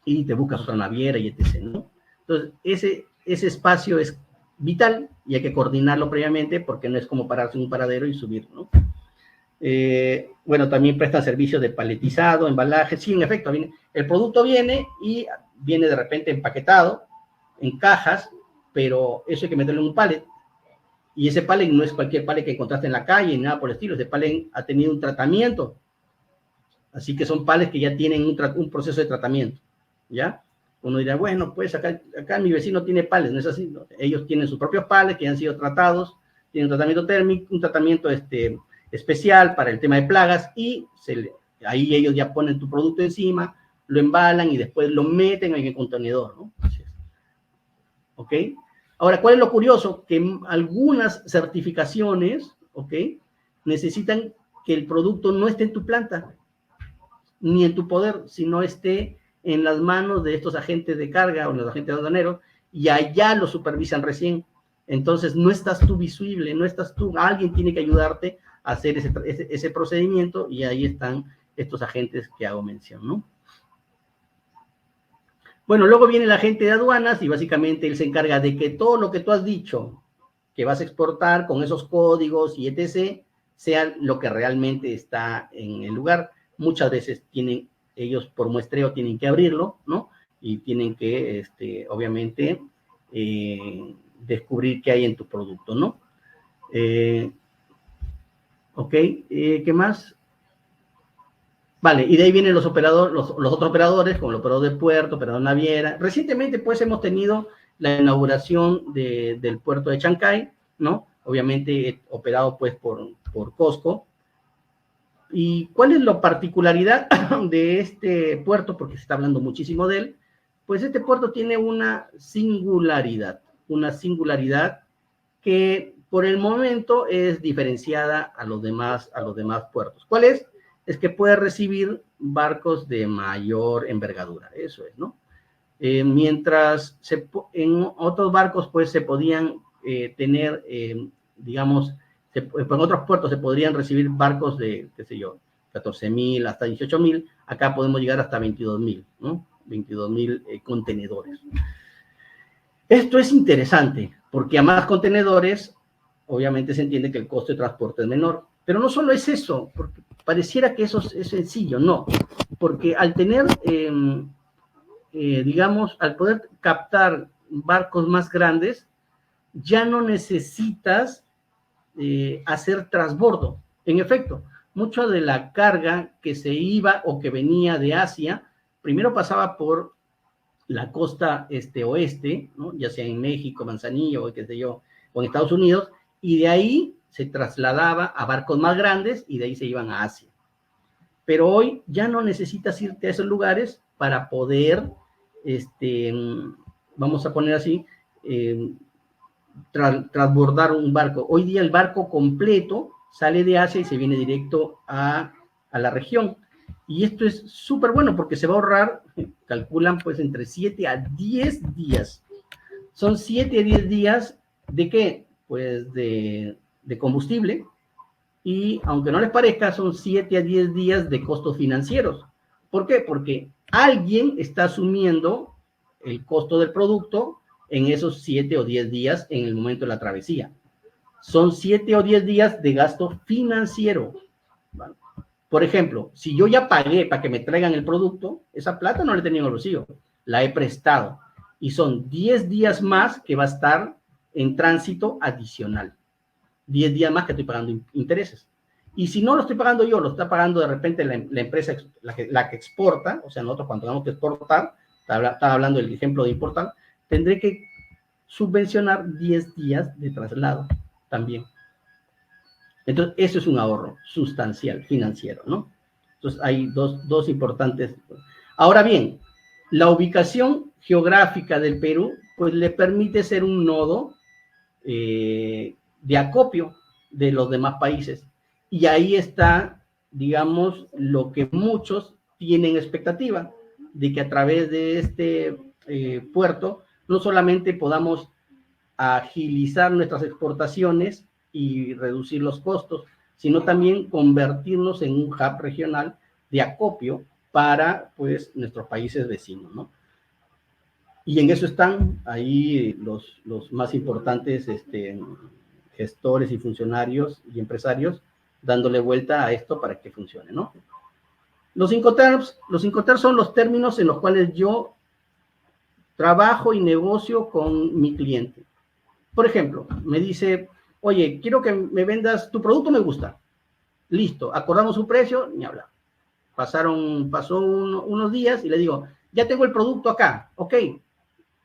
Y te buscas otra naviera y etc., ¿no? Entonces, ese espacio es vital y hay que coordinarlo previamente porque no es como pararse en un paradero y subir, ¿no? Bueno, también prestan servicios de paletizado, embalaje. Sí, en efecto, el producto viene y viene de repente empaquetado en cajas, pero eso hay que meterlo en un pallet. Y ese pallet no es cualquier pallet que encontraste en la calle, ni nada por el estilo. Ese pallet ha tenido un tratamiento. Así que son pallets que ya tienen un proceso de tratamiento, ¿ya? Uno dirá, bueno, pues acá mi vecino tiene pallets, no es así, ¿no? Ellos tienen sus propios pallets que han sido tratados, tienen un tratamiento térmico, un tratamiento especial para el tema de plagas y ahí ellos ya ponen tu producto encima, lo embalan y después lo meten en el contenedor, ¿no? Así es. ¿Ok? Ahora, ¿cuál es lo curioso? Que algunas certificaciones, ¿ok? Necesitan que el producto no esté en tu planta, ni en tu poder, sino esté en las manos de estos agentes de carga o los agentes aduaneros, y allá lo supervisan recién. Entonces, no estás tú visible, no estás tú, alguien tiene que ayudarte a hacer ese procedimiento, y ahí están estos agentes que hago mención, ¿no? Bueno, luego viene el agente de aduanas, y básicamente él se encarga de que todo lo que tú has dicho que vas a exportar con esos códigos y etc., sea lo que realmente está en el lugar. Muchas veces ellos por muestreo tienen que abrirlo, ¿no? Y tienen que, obviamente, descubrir qué hay en tu producto, ¿no? Ok, ¿qué más? Vale, y de ahí vienen los operadores, los otros operadores, como el operador de puerto, operador naviera. Recientemente, pues, hemos tenido la inauguración del puerto de Chancay, ¿no? Obviamente operado, pues, por COSCO. ¿Y cuál es la particularidad de este puerto? Porque se está hablando muchísimo de él. Pues este puerto tiene una singularidad que por el momento es diferenciada a los demás puertos. ¿Cuál es? Es que puede recibir barcos de mayor envergadura, eso es, ¿no? Mientras en otros barcos, pues, se podían tener, digamos, en otros puertos se podrían recibir barcos de, qué sé yo, 14,000 hasta 18,000, acá podemos llegar hasta 22,000, ¿no? 22,000 contenedores. Esto es interesante, porque a más contenedores, obviamente se entiende que el costo de transporte es menor. Pero no solo es eso, porque pareciera que eso es sencillo, no. Porque al tener, digamos, al poder captar barcos más grandes, ya no necesitas hacer transbordo. En efecto, mucho de la carga que se iba o que venía de Asia, primero pasaba por la costa oeste, ¿no? Ya sea en México, Manzanillo, o qué sé yo, o en Estados Unidos, y de ahí se trasladaba a barcos más grandes y de ahí se iban a Asia. Pero hoy ya no necesitas irte a esos lugares para poder, vamos a poner así, transbordar un barco. Hoy día el barco completo sale de Asia y se viene directo a la región. Y esto es súper bueno porque se va a ahorrar, calculan, pues, entre 7 a 10 días. Son 7 a 10 días ¿de qué? Pues de combustible, y aunque no les parezca, son 7 a 10 días de costos financieros. ¿Por qué? Porque alguien está asumiendo el costo del producto en esos 7 o 10 días en el momento de la travesía. Son 7 o 10 días de gasto financiero. ¿Vale? Por ejemplo, si yo ya pagué para que me traigan el producto, esa plata no la he tenido en el bolsillo, la he prestado. Y son 10 días más que va a estar en tránsito adicional. 10 días más que estoy pagando intereses. Y si no lo estoy pagando yo, lo está pagando de repente la empresa, la que exporta, o sea, nosotros cuando tenemos que exportar, estaba hablando del ejemplo de importar, tendré que subvencionar 10 días de traslado también. Entonces, eso es un ahorro sustancial, financiero, ¿no? Entonces, hay dos importantes. Ahora bien, la ubicación geográfica del Perú pues le permite ser un nodo de acopio de los demás países. Y ahí está, digamos, lo que muchos tienen expectativa, de que a través de este puerto no solamente podamos agilizar nuestras exportaciones y reducir los costos, sino también convertirnos en un hub regional de acopio para, pues, nuestros países vecinos, ¿no? Y en eso están ahí los más importantes gestores y funcionarios y empresarios dándole vuelta a esto para que funcione, ¿no? Los Incoterms son los términos en los cuales yo trabajo y negocio con mi cliente. Por ejemplo, me dice, oye, quiero que me vendas, tu producto me gusta. Listo, acordamos un precio, ni hablar. Pasó unos días y le digo, ya tengo el producto acá, ok.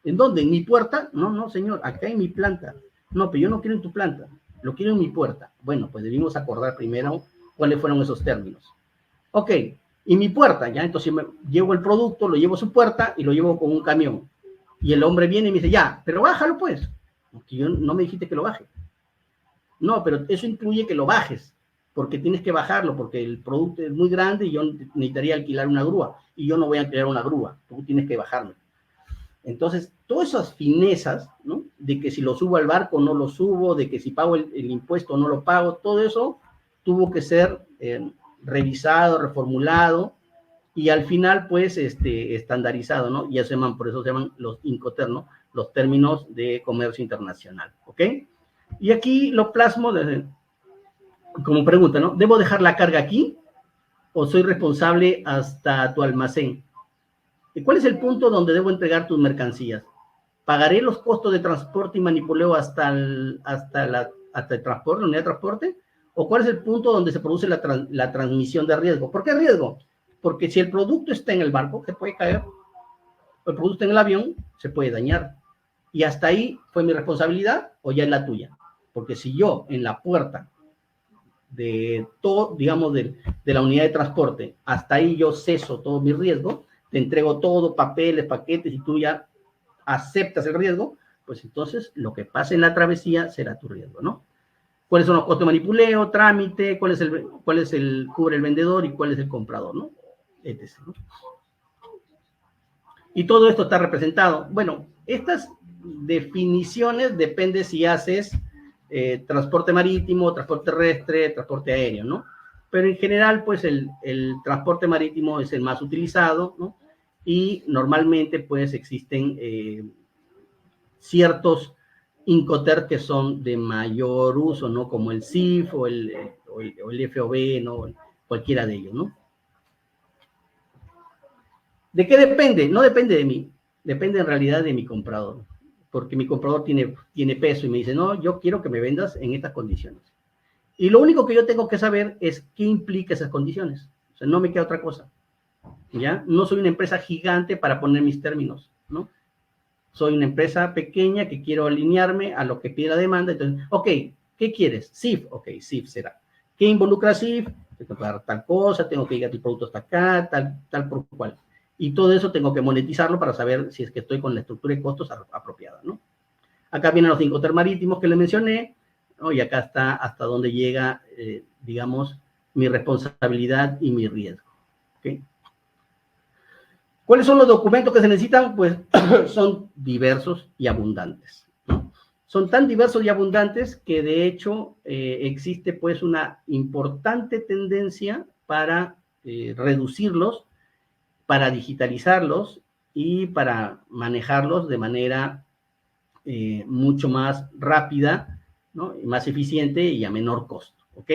¿En dónde? ¿En mi puerta? No, no, señor, acá en mi planta. No, pero yo no quiero en tu planta, lo quiero en mi puerta. Bueno, pues debimos acordar primero cuáles fueron esos términos. Ok, y mi puerta, ya, entonces llevo el producto, lo llevo a su puerta y lo llevo con un camión. Y el hombre viene y me dice, ya, pero bájalo pues. Porque yo no me dijiste que lo baje. No, pero eso incluye que lo bajes, porque tienes que bajarlo, porque el producto es muy grande y yo necesitaría alquilar una grúa. Y yo no voy a alquilar una grúa, tú tienes que bajarlo. Entonces, todas esas finezas, ¿no? De que si lo subo al barco o no lo subo, de que si pago el impuesto o no lo pago, todo eso tuvo que ser revisado, reformulado y al final, pues, estandarizado, ¿no? Y eso por eso se llaman los Incoterms, ¿no? Los términos de comercio internacional, ¿ok? Y aquí lo plasmo como pregunta, ¿no? ¿Debo dejar la carga aquí o soy responsable hasta tu almacén? ¿Y cuál es el punto donde debo entregar tus mercancías? ¿Pagaré los costos de transporte y manipuleo hasta el transporte, la unidad de transporte? ¿O cuál es el punto donde se produce la transmisión de riesgo? ¿Por qué riesgo? Porque si el producto está en el barco, se puede caer. O el producto está en el avión, se puede dañar. Y hasta ahí fue mi responsabilidad o ya es la tuya. Porque si yo en la puerta de todo, digamos, de la unidad de transporte, hasta ahí yo ceso todo mi riesgo, te entrego todo, papeles, paquetes, y tú ya aceptas el riesgo, pues entonces lo que pase en la travesía será tu riesgo, ¿no? ¿Cuáles son los costos de manipuleo, trámite, cuál es el cubre el vendedor y cuál es el comprador, ¿no? Etc., ¿no? Y todo esto está representado. Bueno, estas definiciones depende si haces transporte marítimo, transporte terrestre, transporte aéreo, ¿no? Pero en general, pues el transporte marítimo es el más utilizado, ¿no? Y normalmente, pues existen ciertos Incoterms que son de mayor uso, ¿no? Como el CIF o el FOB, ¿no? Cualquiera de ellos, ¿no? ¿De qué depende? No depende de mí, depende en realidad de mi comprador, porque mi comprador tiene peso y me dice, no, yo quiero que me vendas en estas condiciones. Y lo único que yo tengo que saber es qué implica esas condiciones. O sea, no me queda otra cosa, ¿ya? No soy una empresa gigante para poner mis términos, ¿no? Soy una empresa pequeña que quiero alinearme a lo que pide la demanda. Entonces, ok, ¿qué quieres? CIF, ok, CIF será. ¿Qué involucra CIF? Tengo que dar tal cosa, tengo que llegar tu producto hasta acá, tal por cual. Y todo eso tengo que monetizarlo para saber si es que estoy con la estructura de costos apropiada, ¿no? Acá vienen los Incoterms marítimos que les mencioné, ¿no? Y acá está hasta dónde llega, digamos, mi responsabilidad y mi riesgo, ¿ok? ¿Cuáles son los documentos que se necesitan? Pues son diversos y abundantes, ¿no? Son tan diversos y abundantes que de hecho existe pues una importante tendencia para reducirlos, para digitalizarlos y para manejarlos de manera mucho más rápida, ¿no? Y más eficiente y a menor costo, ¿ok?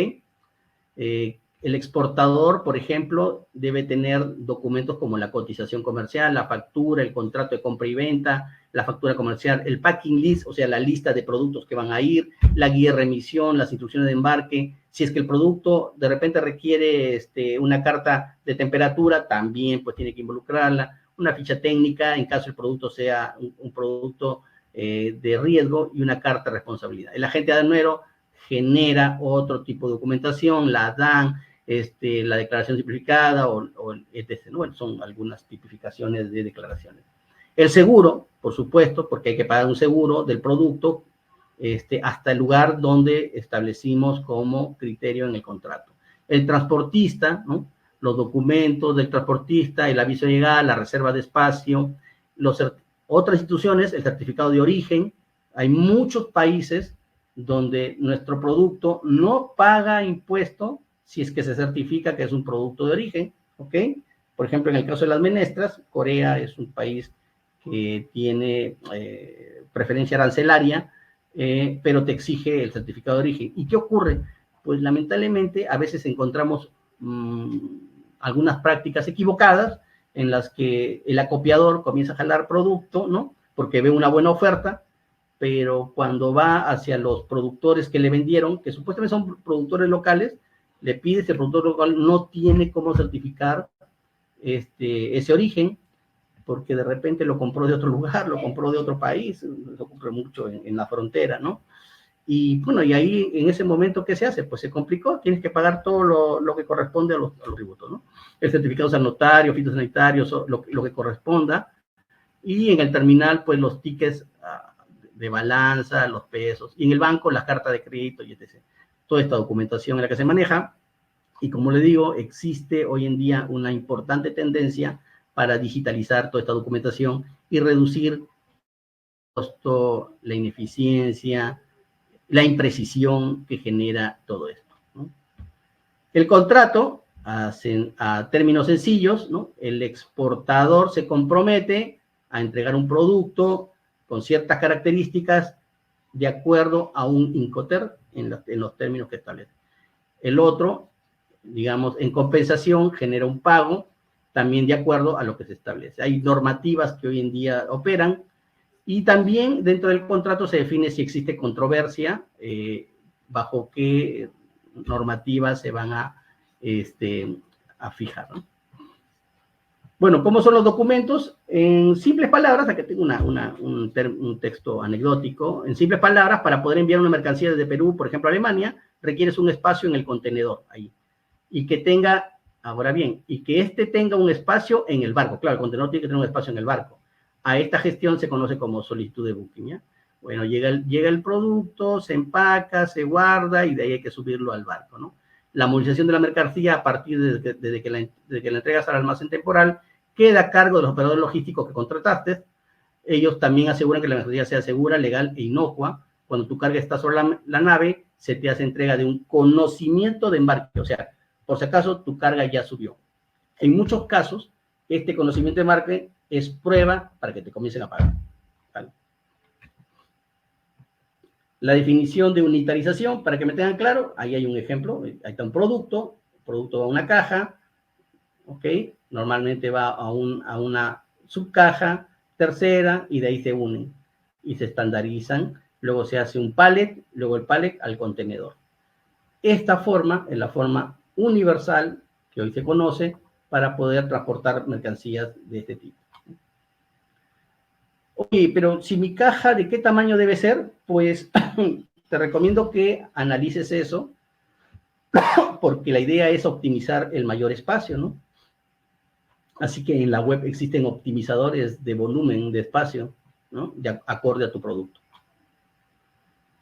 El exportador, por ejemplo, debe tener documentos como la cotización comercial, la factura, el contrato de compra y venta, la factura comercial, el packing list, o sea, la lista de productos que van a ir, la guía de remisión, las instrucciones de embarque. Si es que el producto de repente requiere una carta de temperatura, también pues tiene que involucrarla, una ficha técnica en caso el producto sea un producto de riesgo y una carta de responsabilidad. El agente aduanero genera otro tipo de documentación, la dan, la declaración simplificada o etc., ¿no? Bueno, son algunas tipificaciones de declaraciones. El seguro, por supuesto, porque hay que pagar un seguro del producto hasta el lugar donde establecimos como criterio en el contrato. El transportista, ¿no? Los documentos del transportista, el aviso de llegada, la reserva de espacio, otras instituciones, el certificado de origen. Hay muchos países donde nuestro producto no paga impuesto si es que se certifica que es un producto de origen, ¿ok? Por ejemplo, en el caso de las menestras, Corea es un país que tiene preferencia arancelaria, pero te exige el certificado de origen. ¿Y qué ocurre? Pues lamentablemente a veces encontramos algunas prácticas equivocadas en las que el acopiador comienza a jalar producto, ¿no? Porque ve una buena oferta, pero cuando va hacia los productores que le vendieron, que supuestamente son productores locales, le pide, ese productor local no tiene cómo certificar ese origen, porque de repente lo compró de otro lugar, lo compró de otro país, lo compró mucho en la frontera, ¿no? Y bueno, y ahí en ese momento, ¿qué se hace? Pues se complicó, tienes que pagar todo lo que corresponde a los tributos, ¿no? El certificado sanitario, fitosanitarios, lo que corresponda, y en el terminal, pues los tickets de balanza, los pesos, y en el banco las cartas de crédito y etc. Toda esta documentación en la que se maneja, y como le digo, existe hoy en día una importante tendencia para digitalizar toda esta documentación y reducir el costo, la ineficiencia, la imprecisión que genera todo esto, ¿no? El contrato, a términos sencillos, ¿no? El exportador se compromete a entregar un producto con ciertas características de acuerdo a un Incoterm en los términos que establece. El otro, digamos, en compensación genera un pago también de acuerdo a lo que se establece. Hay normativas que hoy en día operan y también dentro del contrato se define si existe controversia, bajo qué normativas se van a fijar, ¿no? Bueno, ¿cómo son los documentos? En simples palabras, aquí tengo un texto anecdótico. En simples palabras, para poder enviar una mercancía desde Perú, por ejemplo, a Alemania, requieres un espacio en el contenedor ahí. Y que tenga, ahora bien, y que tenga un espacio en el barco. Claro, el contenedor tiene que tener un espacio en el barco. A esta gestión se conoce como solicitud de booking, ¿ya? Bueno, llega el producto, se empaca, se guarda y de ahí hay que subirlo al barco, ¿no? La movilización de la mercancía a partir de que la entregas al almacén temporal queda a cargo de los operadores logísticos que contrataste. Ellos también aseguran que la mercancía sea segura, legal e inocua. Cuando tu carga está sobre la nave, se te hace entrega de un conocimiento de embarque. O sea, por si acaso tu carga ya subió. En muchos casos, este conocimiento de embarque es prueba para que te comiencen a pagar, ¿vale? La definición de unitarización, para que me tengan claro, ahí hay un ejemplo, ahí está un producto, el producto va a una caja, ¿ok? Normalmente va a una subcaja, tercera, y de ahí se unen y se estandarizan, luego se hace un pallet, luego el pallet al contenedor. Esta forma es la forma universal que hoy se conoce para poder transportar mercancías de este tipo. Oye, pero si mi caja, ¿de qué tamaño debe ser? Pues te recomiendo que analices eso, porque la idea es optimizar el mayor espacio, ¿no? Así que en la web existen optimizadores de volumen, de espacio, ¿no? De acorde a tu producto.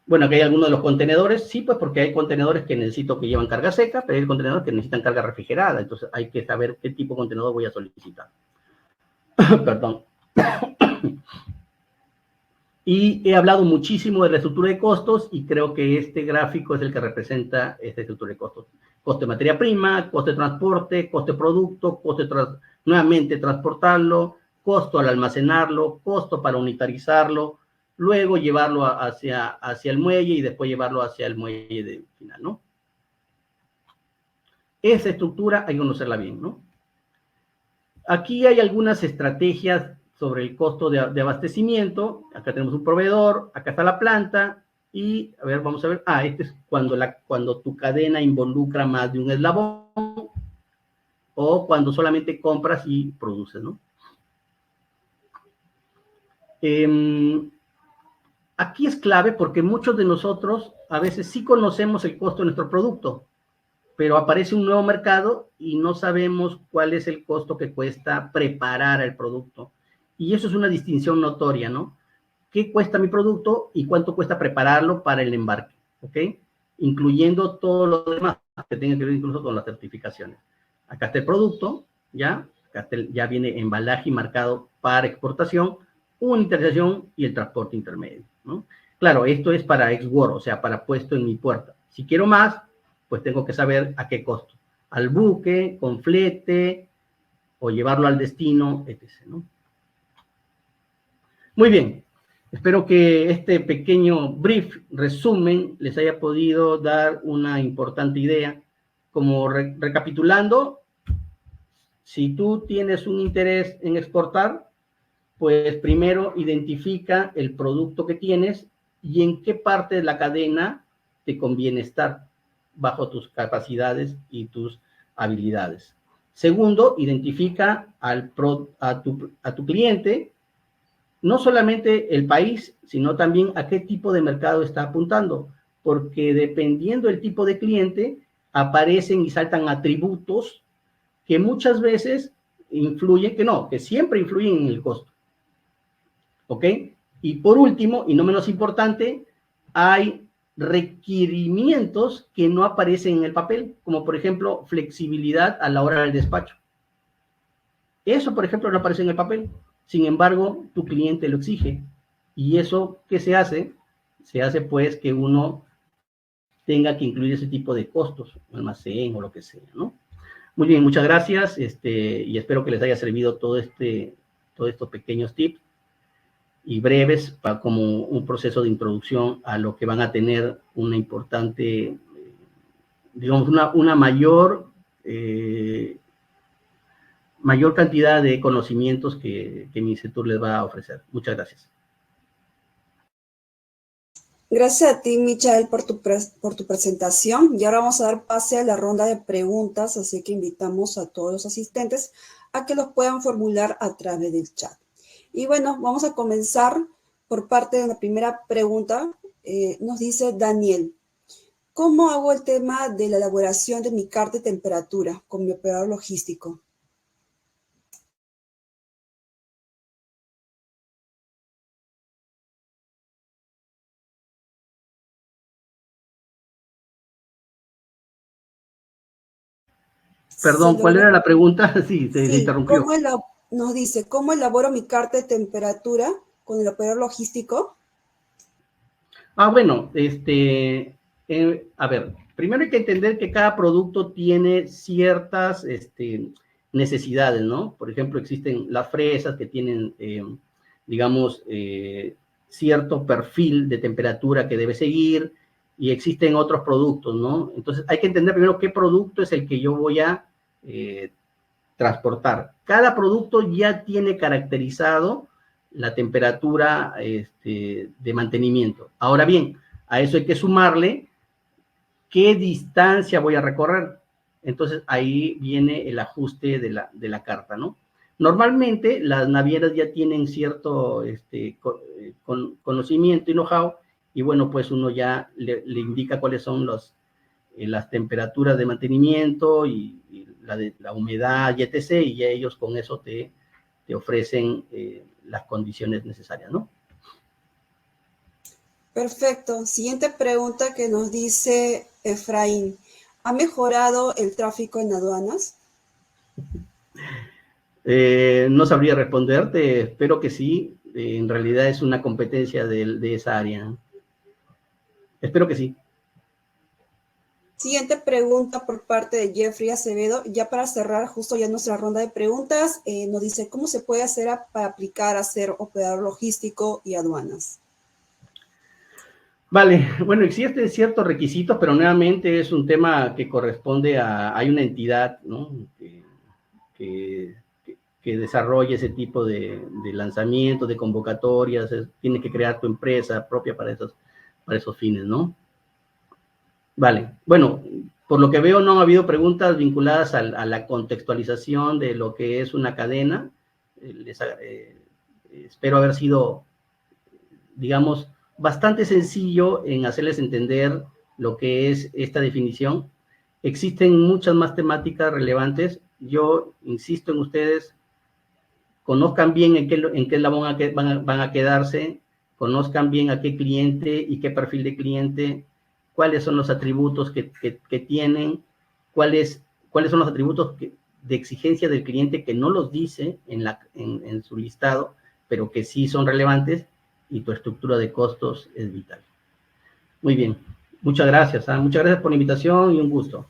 Bueno, aquí hay algunos de los contenedores, sí, pues porque hay contenedores que necesito que llevan carga seca, pero hay contenedores que necesitan carga refrigerada, entonces hay que saber qué tipo de contenedor voy a solicitar. Perdón. Y he hablado muchísimo de la estructura de costos y creo que este gráfico es el que representa esta estructura de costos. Coste de materia prima, coste de transporte, coste de producto, coste nuevamente transportarlo, costo al almacenarlo, costo para unitarizarlo, luego llevarlo hacia el muelle y después llevarlo hacia el muelle final, ¿no? Esa estructura hay que conocerla bien, ¿no? Aquí hay algunas estrategias sobre el costo de abastecimiento. Acá tenemos un proveedor, acá está la planta, y, a ver, vamos a ver, este es cuando tu cadena involucra más de un eslabón, o cuando solamente compras y produces, ¿no? Aquí es clave porque muchos de nosotros a veces sí conocemos el costo de nuestro producto, pero aparece un nuevo mercado y no sabemos cuál es el costo que cuesta preparar el producto. Y eso es una distinción notoria, ¿no? ¿Qué cuesta mi producto y cuánto cuesta prepararlo para el embarque? ¿Ok? Incluyendo todo lo demás que tenga que ver incluso con las certificaciones. Acá está el producto, ¿ya? Acá está ya viene embalaje y marcado para exportación, unitarización y el transporte intermedio, ¿no? Claro, esto es para ex-world, o sea, para puesto en mi puerta. Si quiero más, pues tengo que saber a qué costo. Al buque, con flete, o llevarlo al destino, etc., ¿no? Muy bien. Espero que este pequeño brief, resumen, les haya podido dar una importante idea. Como recapitulando, si tú tienes un interés en exportar, pues primero identifica el producto que tienes y en qué parte de la cadena te conviene estar bajo tus capacidades y tus habilidades. Segundo, identifica a tu cliente, no solamente el país, sino también a qué tipo de mercado está apuntando, porque dependiendo del tipo de cliente, aparecen y saltan atributos que muchas veces influyen, que siempre influyen en el costo. ¿Ok? Y por último, y no menos importante, hay requerimientos que no aparecen en el papel, como por ejemplo flexibilidad a la hora del despacho. Eso, por ejemplo, no aparece en el papel. Sin embargo, tu cliente lo exige. ¿Y eso qué se hace? Se hace pues que uno tenga que incluir ese tipo de costos, almacén o lo que sea, ¿no? Muy bien, muchas gracias, y espero que les haya servido todos estos pequeños tips y breves como un proceso de introducción a lo que van a tener una importante, digamos, una mayor cantidad de conocimientos que mi instituto les va a ofrecer. Muchas gracias. Gracias a ti, Michael, por tu presentación. Y ahora vamos a dar pase a la ronda de preguntas, así que invitamos a todos los asistentes a que los puedan formular a través del chat. Y bueno, vamos a comenzar por parte de la primera pregunta. Nos dice Daniel, ¿cómo hago el tema de la elaboración de mi carta de temperatura con mi operador logístico? Perdón, ¿cuál era la pregunta? Sí, se interrumpió. Nos dice, ¿cómo elaboro mi carta de temperatura con el operador logístico? Bueno, a ver, primero hay que entender que cada producto tiene ciertas necesidades, ¿no? Por ejemplo, existen las fresas que tienen, digamos, cierto perfil de temperatura que debe seguir, y existen otros productos, ¿no? Entonces hay que entender primero qué producto es el que yo voy a transportar. Cada producto ya tiene caracterizado la temperatura de mantenimiento. Ahora bien, a eso hay que sumarle qué distancia voy a recorrer. Entonces ahí viene el ajuste de la carta, ¿no? Normalmente las navieras ya tienen cierto conocimiento y know-how, y bueno, pues uno ya le indica cuáles son las temperaturas de mantenimiento y la humedad y etc., y ya ellos con eso te ofrecen las condiciones necesarias, ¿no? Perfecto. Siguiente pregunta que nos dice Efraín. ¿Ha mejorado el tráfico en aduanas? No sabría responderte, espero que sí. En realidad es una competencia de esa área. Espero que sí. Siguiente pregunta por parte de Jeffrey Acevedo. Ya para cerrar justo ya nuestra ronda de preguntas, nos dice, ¿cómo se puede hacer para aplicar a ser operador logístico y aduanas? Vale, bueno, existen ciertos requisitos, pero nuevamente es un tema que corresponde hay una entidad, ¿no? que desarrolle ese tipo de lanzamientos, de convocatorias, tiene que crear tu empresa propia para esos fines, ¿no? Vale, bueno, por lo que veo no ha habido preguntas vinculadas a la contextualización de lo que es una cadena. Espero haber sido, digamos, bastante sencillo en hacerles entender lo que es esta definición. Existen muchas más temáticas relevantes. Yo insisto en ustedes, conozcan bien en qué eslabón van a quedarse, conozcan bien a qué cliente y qué perfil de cliente, cuáles son los atributos que tienen, cuáles son los atributos de exigencia del cliente que no los dice en su listado, pero que sí son relevantes, y tu estructura de costos es vital. Muy bien, muchas gracias. Muchas gracias por la invitación y un gusto.